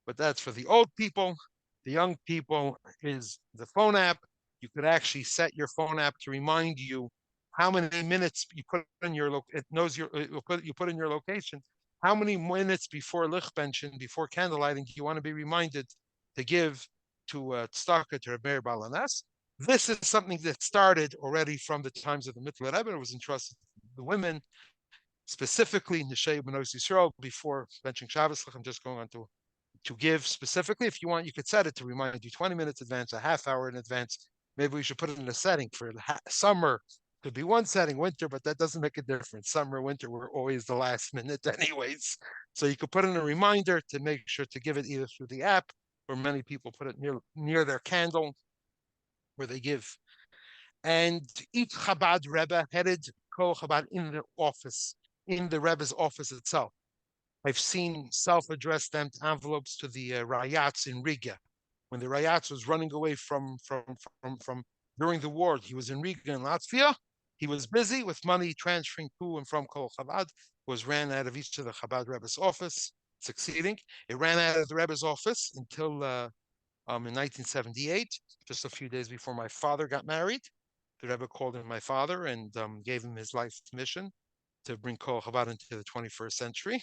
But that's for the old people. The young people is the phone app. You could actually set your phone app to remind you how many minutes you put in your it knows your you put in your location. How many minutes before lichtbenchen, before candlelighting, you want to be reminded to give to tzedakah to Rabbi Meir Baal HaNes. This is something that started already from the times of the Mittler Rebbe. It was entrusted to the women, specifically Neshei B'nos Yisrael, before benching Shabbos. I'm just going on to give specifically. If you want, you could set it to remind you 20 minutes in advance, a half hour in advance. Maybe we should put it in a setting for summer. Could be one setting, winter, but that doesn't make a difference. Summer, winter, we're always the last minute anyways. So you could put in a reminder to make sure to give it either through the app, or many people put it near their candle where they give. And each Chabad Rebbe headed Kol Chabad in the office, in the Rebbe's office itself. I've seen self-addressed stamped envelopes to the Rayats in Riga. When the Rayats was running away from during the war, he was in Riga in Latvia. He was busy with money transferring to and from Kol Chabad. Ran out of each of the Chabad Rebbe's office, succeeding. It ran out of the Rebbe's office until in 1978, just a few days before my father got married. The Rebbe called in my father and gave him his life's mission to bring Kol Chabad into the 21st century.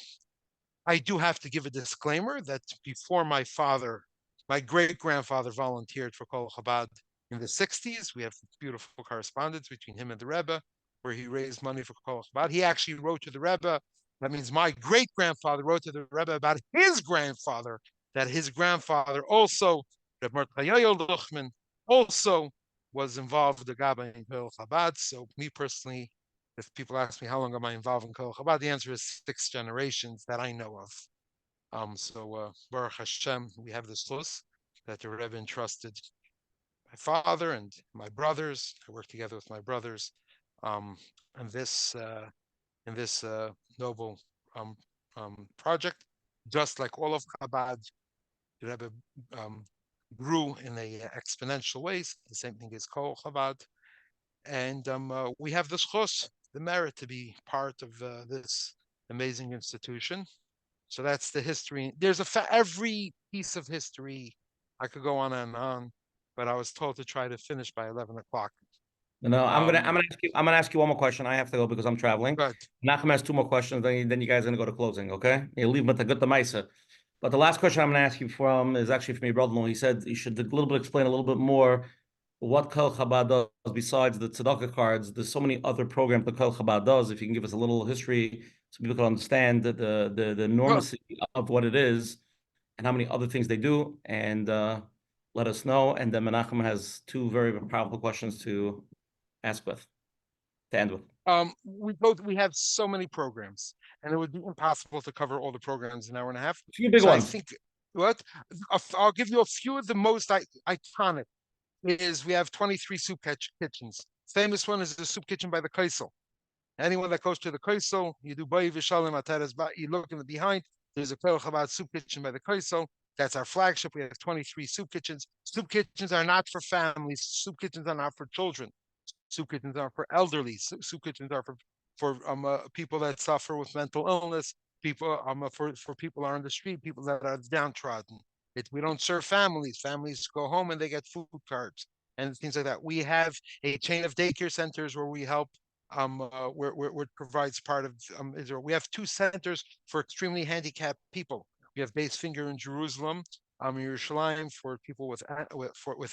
I do have to give a disclaimer that before my father, my great-grandfather volunteered for Kol Chabad in the 60s. We have beautiful correspondence between him and the Rebbe, where he raised money for Kol Chabad. He actually wrote to the Rebbe. That means my great-grandfather wrote to the Rebbe about his grandfather, that his grandfather also Rabbi Duchman also was involved in Gaba in Kol Chabad. So me personally, if people ask me how long am I involved in Kol Chabad, the answer is 6 generations that I know of. Baruch Hashem, we have this zchus that the Rebbe entrusted my father and my brothers. I work together with my brothers in this noble project. Just like all of Chabad, the Rebbe grew in a exponential ways. The same thing is Kol Chabad, and we have the zchus, the merit to be part of this amazing institution. So that's the history. There's every piece of history. I could go on and on, but I was told to try to finish by 11 o'clock. No, I'm gonna ask you one more question. I have to go because I'm traveling. Good. Menachem has 2 more questions. Then you guys are gonna go to closing. Okay, you leave with a good Maisa. But the last question I'm gonna ask you from is actually from your brother-in-law. He said you should explain a little bit more what Kol Chabad does besides the tzedakah cards. There's so many other programs that Kol Chabad does. If you can give us a little history so people can understand the enormity of what it is and how many other things they do, and let us know. And then Menachem has 2 very powerful questions to end with. We have so many programs, and it would be impossible to cover all the programs in an hour and a half. A few big ones. I think I'll give you a few of the most iconic. Is we have 23 soup kitchens. Famous one is the soup kitchen by the Kaisel. Anyone that goes to the Kaisel, you do Bayi Vishalim Ataras, you look in the behind, there's a Kol Chabad soup kitchen by the Kaisel. That's our flagship. We have 23 soup kitchens. Soup kitchens are not for families. Soup kitchens are not for children. Soup kitchens are for elderly. Soup kitchens are for people that suffer with mental illness. People for people are on the street. People that are downtrodden. We don't serve families. Families go home and they get food cards and things like that. We have a chain of daycare centers where we help. Where provides part of Israel. We have 2 centers for extremely handicapped people. We have Base Finger in Jerusalem, in Yerushalayim for people with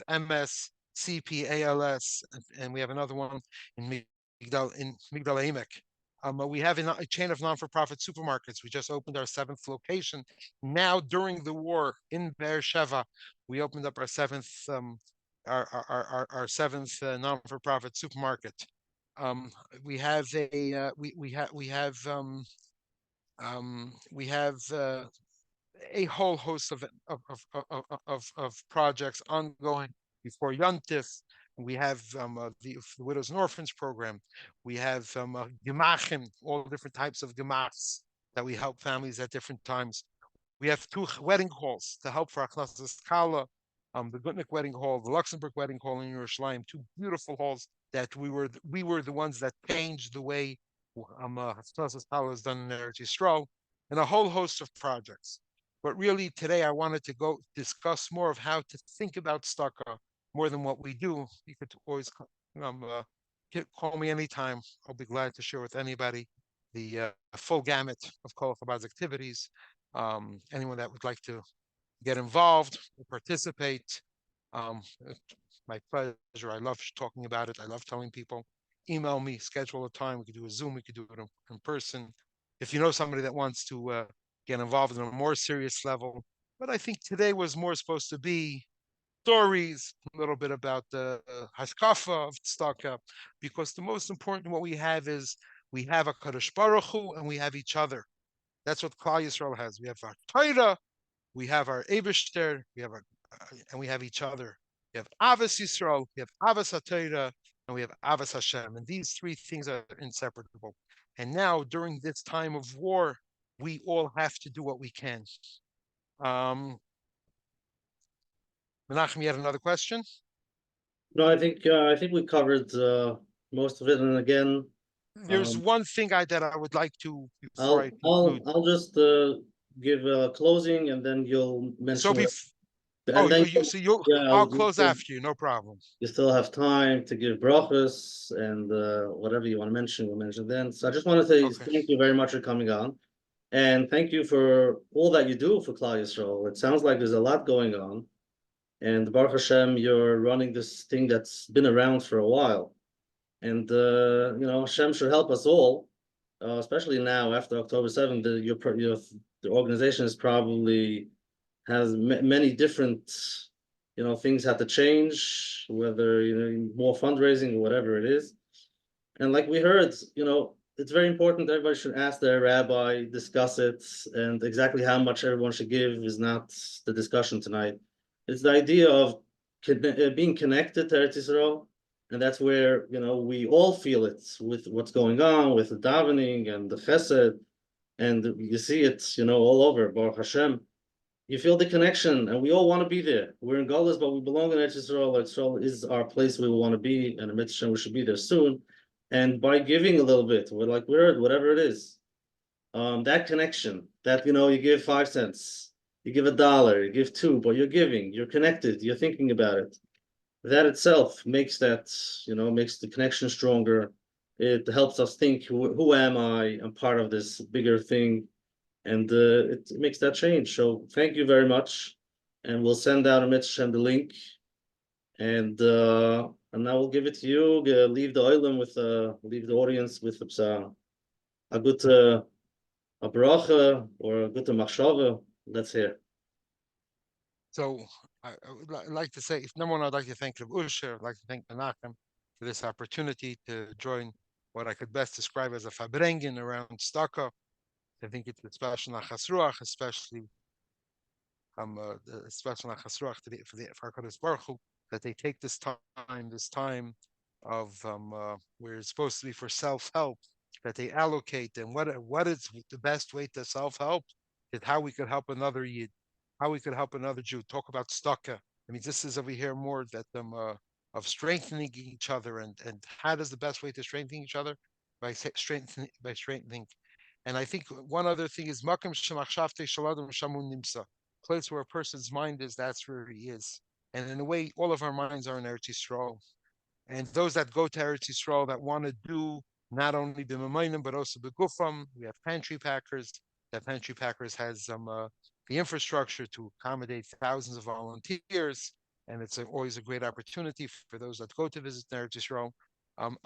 MS, CP, ALS, and we have another one in Migdal Emek. We have a chain of non-for-profit supermarkets. We just opened our 7th location. Now, during the war in Beersheba, we opened up our 7th our 7th non-for-profit supermarket. We have a whole host of projects ongoing before Yontif. We have the Widows and Orphans program. We have Menachem, all different types of gemachs that we help families at different times. We have 2 wedding halls to help for Achnasas Kala, the Gutnick Wedding Hall, the Luxembourg Wedding Hall in Yerushalayim, 2 beautiful halls that we were the ones that changed the way Achnasas Kala is done in Eretz Yisroel, and a whole host of projects. But really today I wanted to go discuss more of how to think about tzedakah more than what we do. You could always call me anytime. I'll be glad to share with anybody the full gamut of Kol Chabad's activities. Anyone that would like to get involved or participate, my pleasure. I love talking about it. I love telling people. Email me, schedule a time. We could do a Zoom. We could do it in person. If you know somebody that wants to get involved in a more serious level. But I think today was more supposed to be stories, a little bit about the Hashkafa of tzedakah, because the most important what we have is we have a Kadosh Baruch Hu and we have each other. That's what Klal Yisrael has. We have our Torah, we have our Eibishter, and we have each other. We have Avos Yisrael, we have Avos HaTorah, and we have Avos Hashem. And these 3 things are inseparable. And now, during this time of war, we all have to do what we can. Menachem, you had another question? No, I think we covered most of it. And again, there's one thing that I would like to before I conclude. I'll just give a closing, and then you'll mention. I'll close after you. No problem. You still have time to give brachos and whatever you want to mention, we'll mention then. So I just want to say thank you very much for coming on, and thank you for all that you do for Klal Yisrael. It sounds like there's a lot going on. And Baruch Hashem, you're running this thing that's been around for a while. And, Hashem should help us all, especially now after October 7th. The organization is probably has many different, things had to change, whether, more fundraising or whatever it is. And like we heard, it's very important. Everybody should ask their rabbi, discuss it, and exactly how much everyone should give is not the discussion tonight. It's the idea of being connected to Eretz Yisroel, and that's where, we all feel it with what's going on with the davening and the chesed, and you see it, all over, Baruch Hashem. You feel the connection, and we all want to be there. We're in Golos, but we belong in Eretz Yisroel. Eretz Yisrael is our place where we want to be, and Eretz Hashem, we should be there soon. And by giving a little bit, whatever it is, that connection, that, you give 5 cents, you give $1, you give 2, but you're giving, you're connected, you're thinking about it. That itself makes makes the connection stronger. It helps us think, who am I? I'm part of this bigger thing. And it makes that change. So thank you very much. And we'll send out a Menachem the link. And now we'll give it to you. Leave the audience with a good a bracha or a good machshava. Let's hear. So I would like to say, number one, I'd like to thank Rabbi Usher. I'd like to thank Menachem for this opportunity to join what I could best describe as a fabrengen around Tzedakah. I think it's a special nachas especially nachas for HaKadosh Baruch Hu, that they take this time of where it's supposed to be for self-help, that they allocate. And what is the best way to self-help is how we could help another Yid, how we could help another Jew. Talk about Tzedakah. I mean, this is over here more that of strengthening each other, and how does the best way to strengthen each other? By strengthening. And I think one other thing is Menachem shemachshavtei shel adam shamun nimsa. Place where a person's mind is, that's where he is. And in a way, all of our minds are in Eretz Yisroel. And those that go to Eretz Yisroel that want to do not only b'mamayim but also b'gufam, we have pantry packers. That pantry packers has the infrastructure to accommodate thousands of volunteers, and it's always a great opportunity for those that go to visit Eretz Yisroel. I'm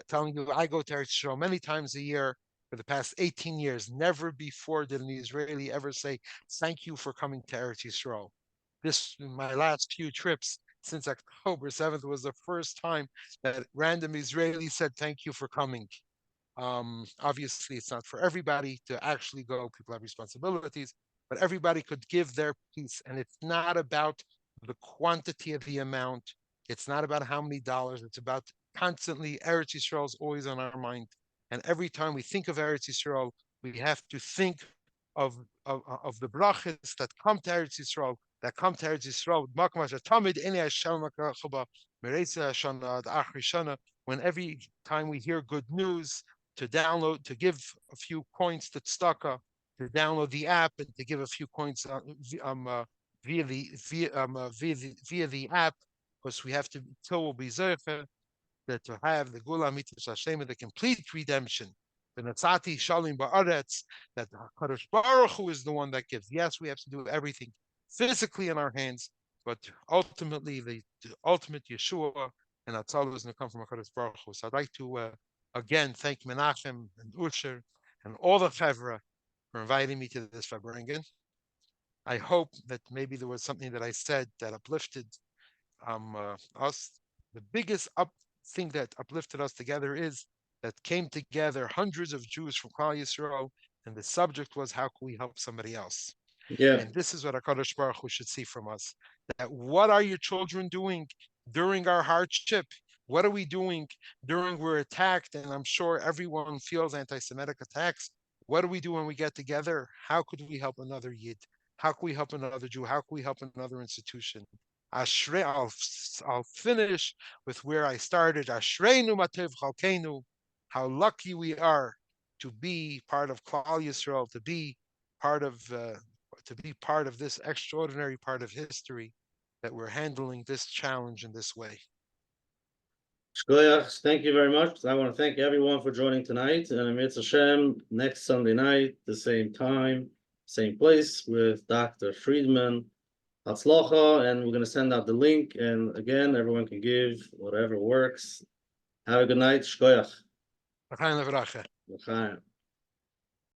telling you, I go to Eretz Yisroel many times a year. For the past 18 years, never before did an Israeli ever say, thank you for coming to Eretz Yisroel. My last few trips since October 7th was the first time that random Israeli said, thank you for coming. Obviously, it's not for everybody to actually go. People have responsibilities, but everybody could give their piece. And it's not about the quantity of the amount. It's not about how many dollars. It's about constantly, Eretz Yisroel is always on our mind. And every time we think of Eretz Yisroel, we have to think of the brachas that come to Eretz Yisroel, when every time we hear good news, to give a few coins to Tzedakah, to download the app and to give a few coins via the app, because we have to, till we'll be zecher, that to have the Gula Mitzvah Hashem, the complete redemption, the Natsati Shalim Ba'aretz, that HaKadosh Baruch Hu is the one that gives. Yes, we have to do everything physically in our hands, but ultimately the ultimate Yeshua and Atzal is going to come from HaKadosh Baruch Hu. So I'd like to again thank Menachem and Usher and all the Chevra for inviting me to this fabrengen. I hope that maybe there was something that I said that uplifted us. The biggest thing that uplifted us together is that came together hundreds of Jews from Klal Yisrael, and the subject was, how can we help somebody else? Yeah. And this is what HaKadosh Baruch Hu should see from us. That what are your children doing during our hardship? What are we doing during we're attacked? And I'm sure everyone feels anti-Semitic attacks. What do we do when we get together? How could we help another Yid? How can we help another Jew? How can we help another institution? I'll finish with where I started. Ashreinu matev chalkeinu. How lucky we are to be part of Klal Yisrael, to be part of this extraordinary part of history, that we're handling this challenge in this way. Shkoyach, thank you very much. I want to thank everyone for joining tonight. And Eretz Hashem, next Sunday night, the same time, same place, with Dr. Friedman. Hatzlacha, and we're going to send out the link. And again, everyone can give whatever works. Have a good night. Shkoyach. L'chaim levracha. L'chaim.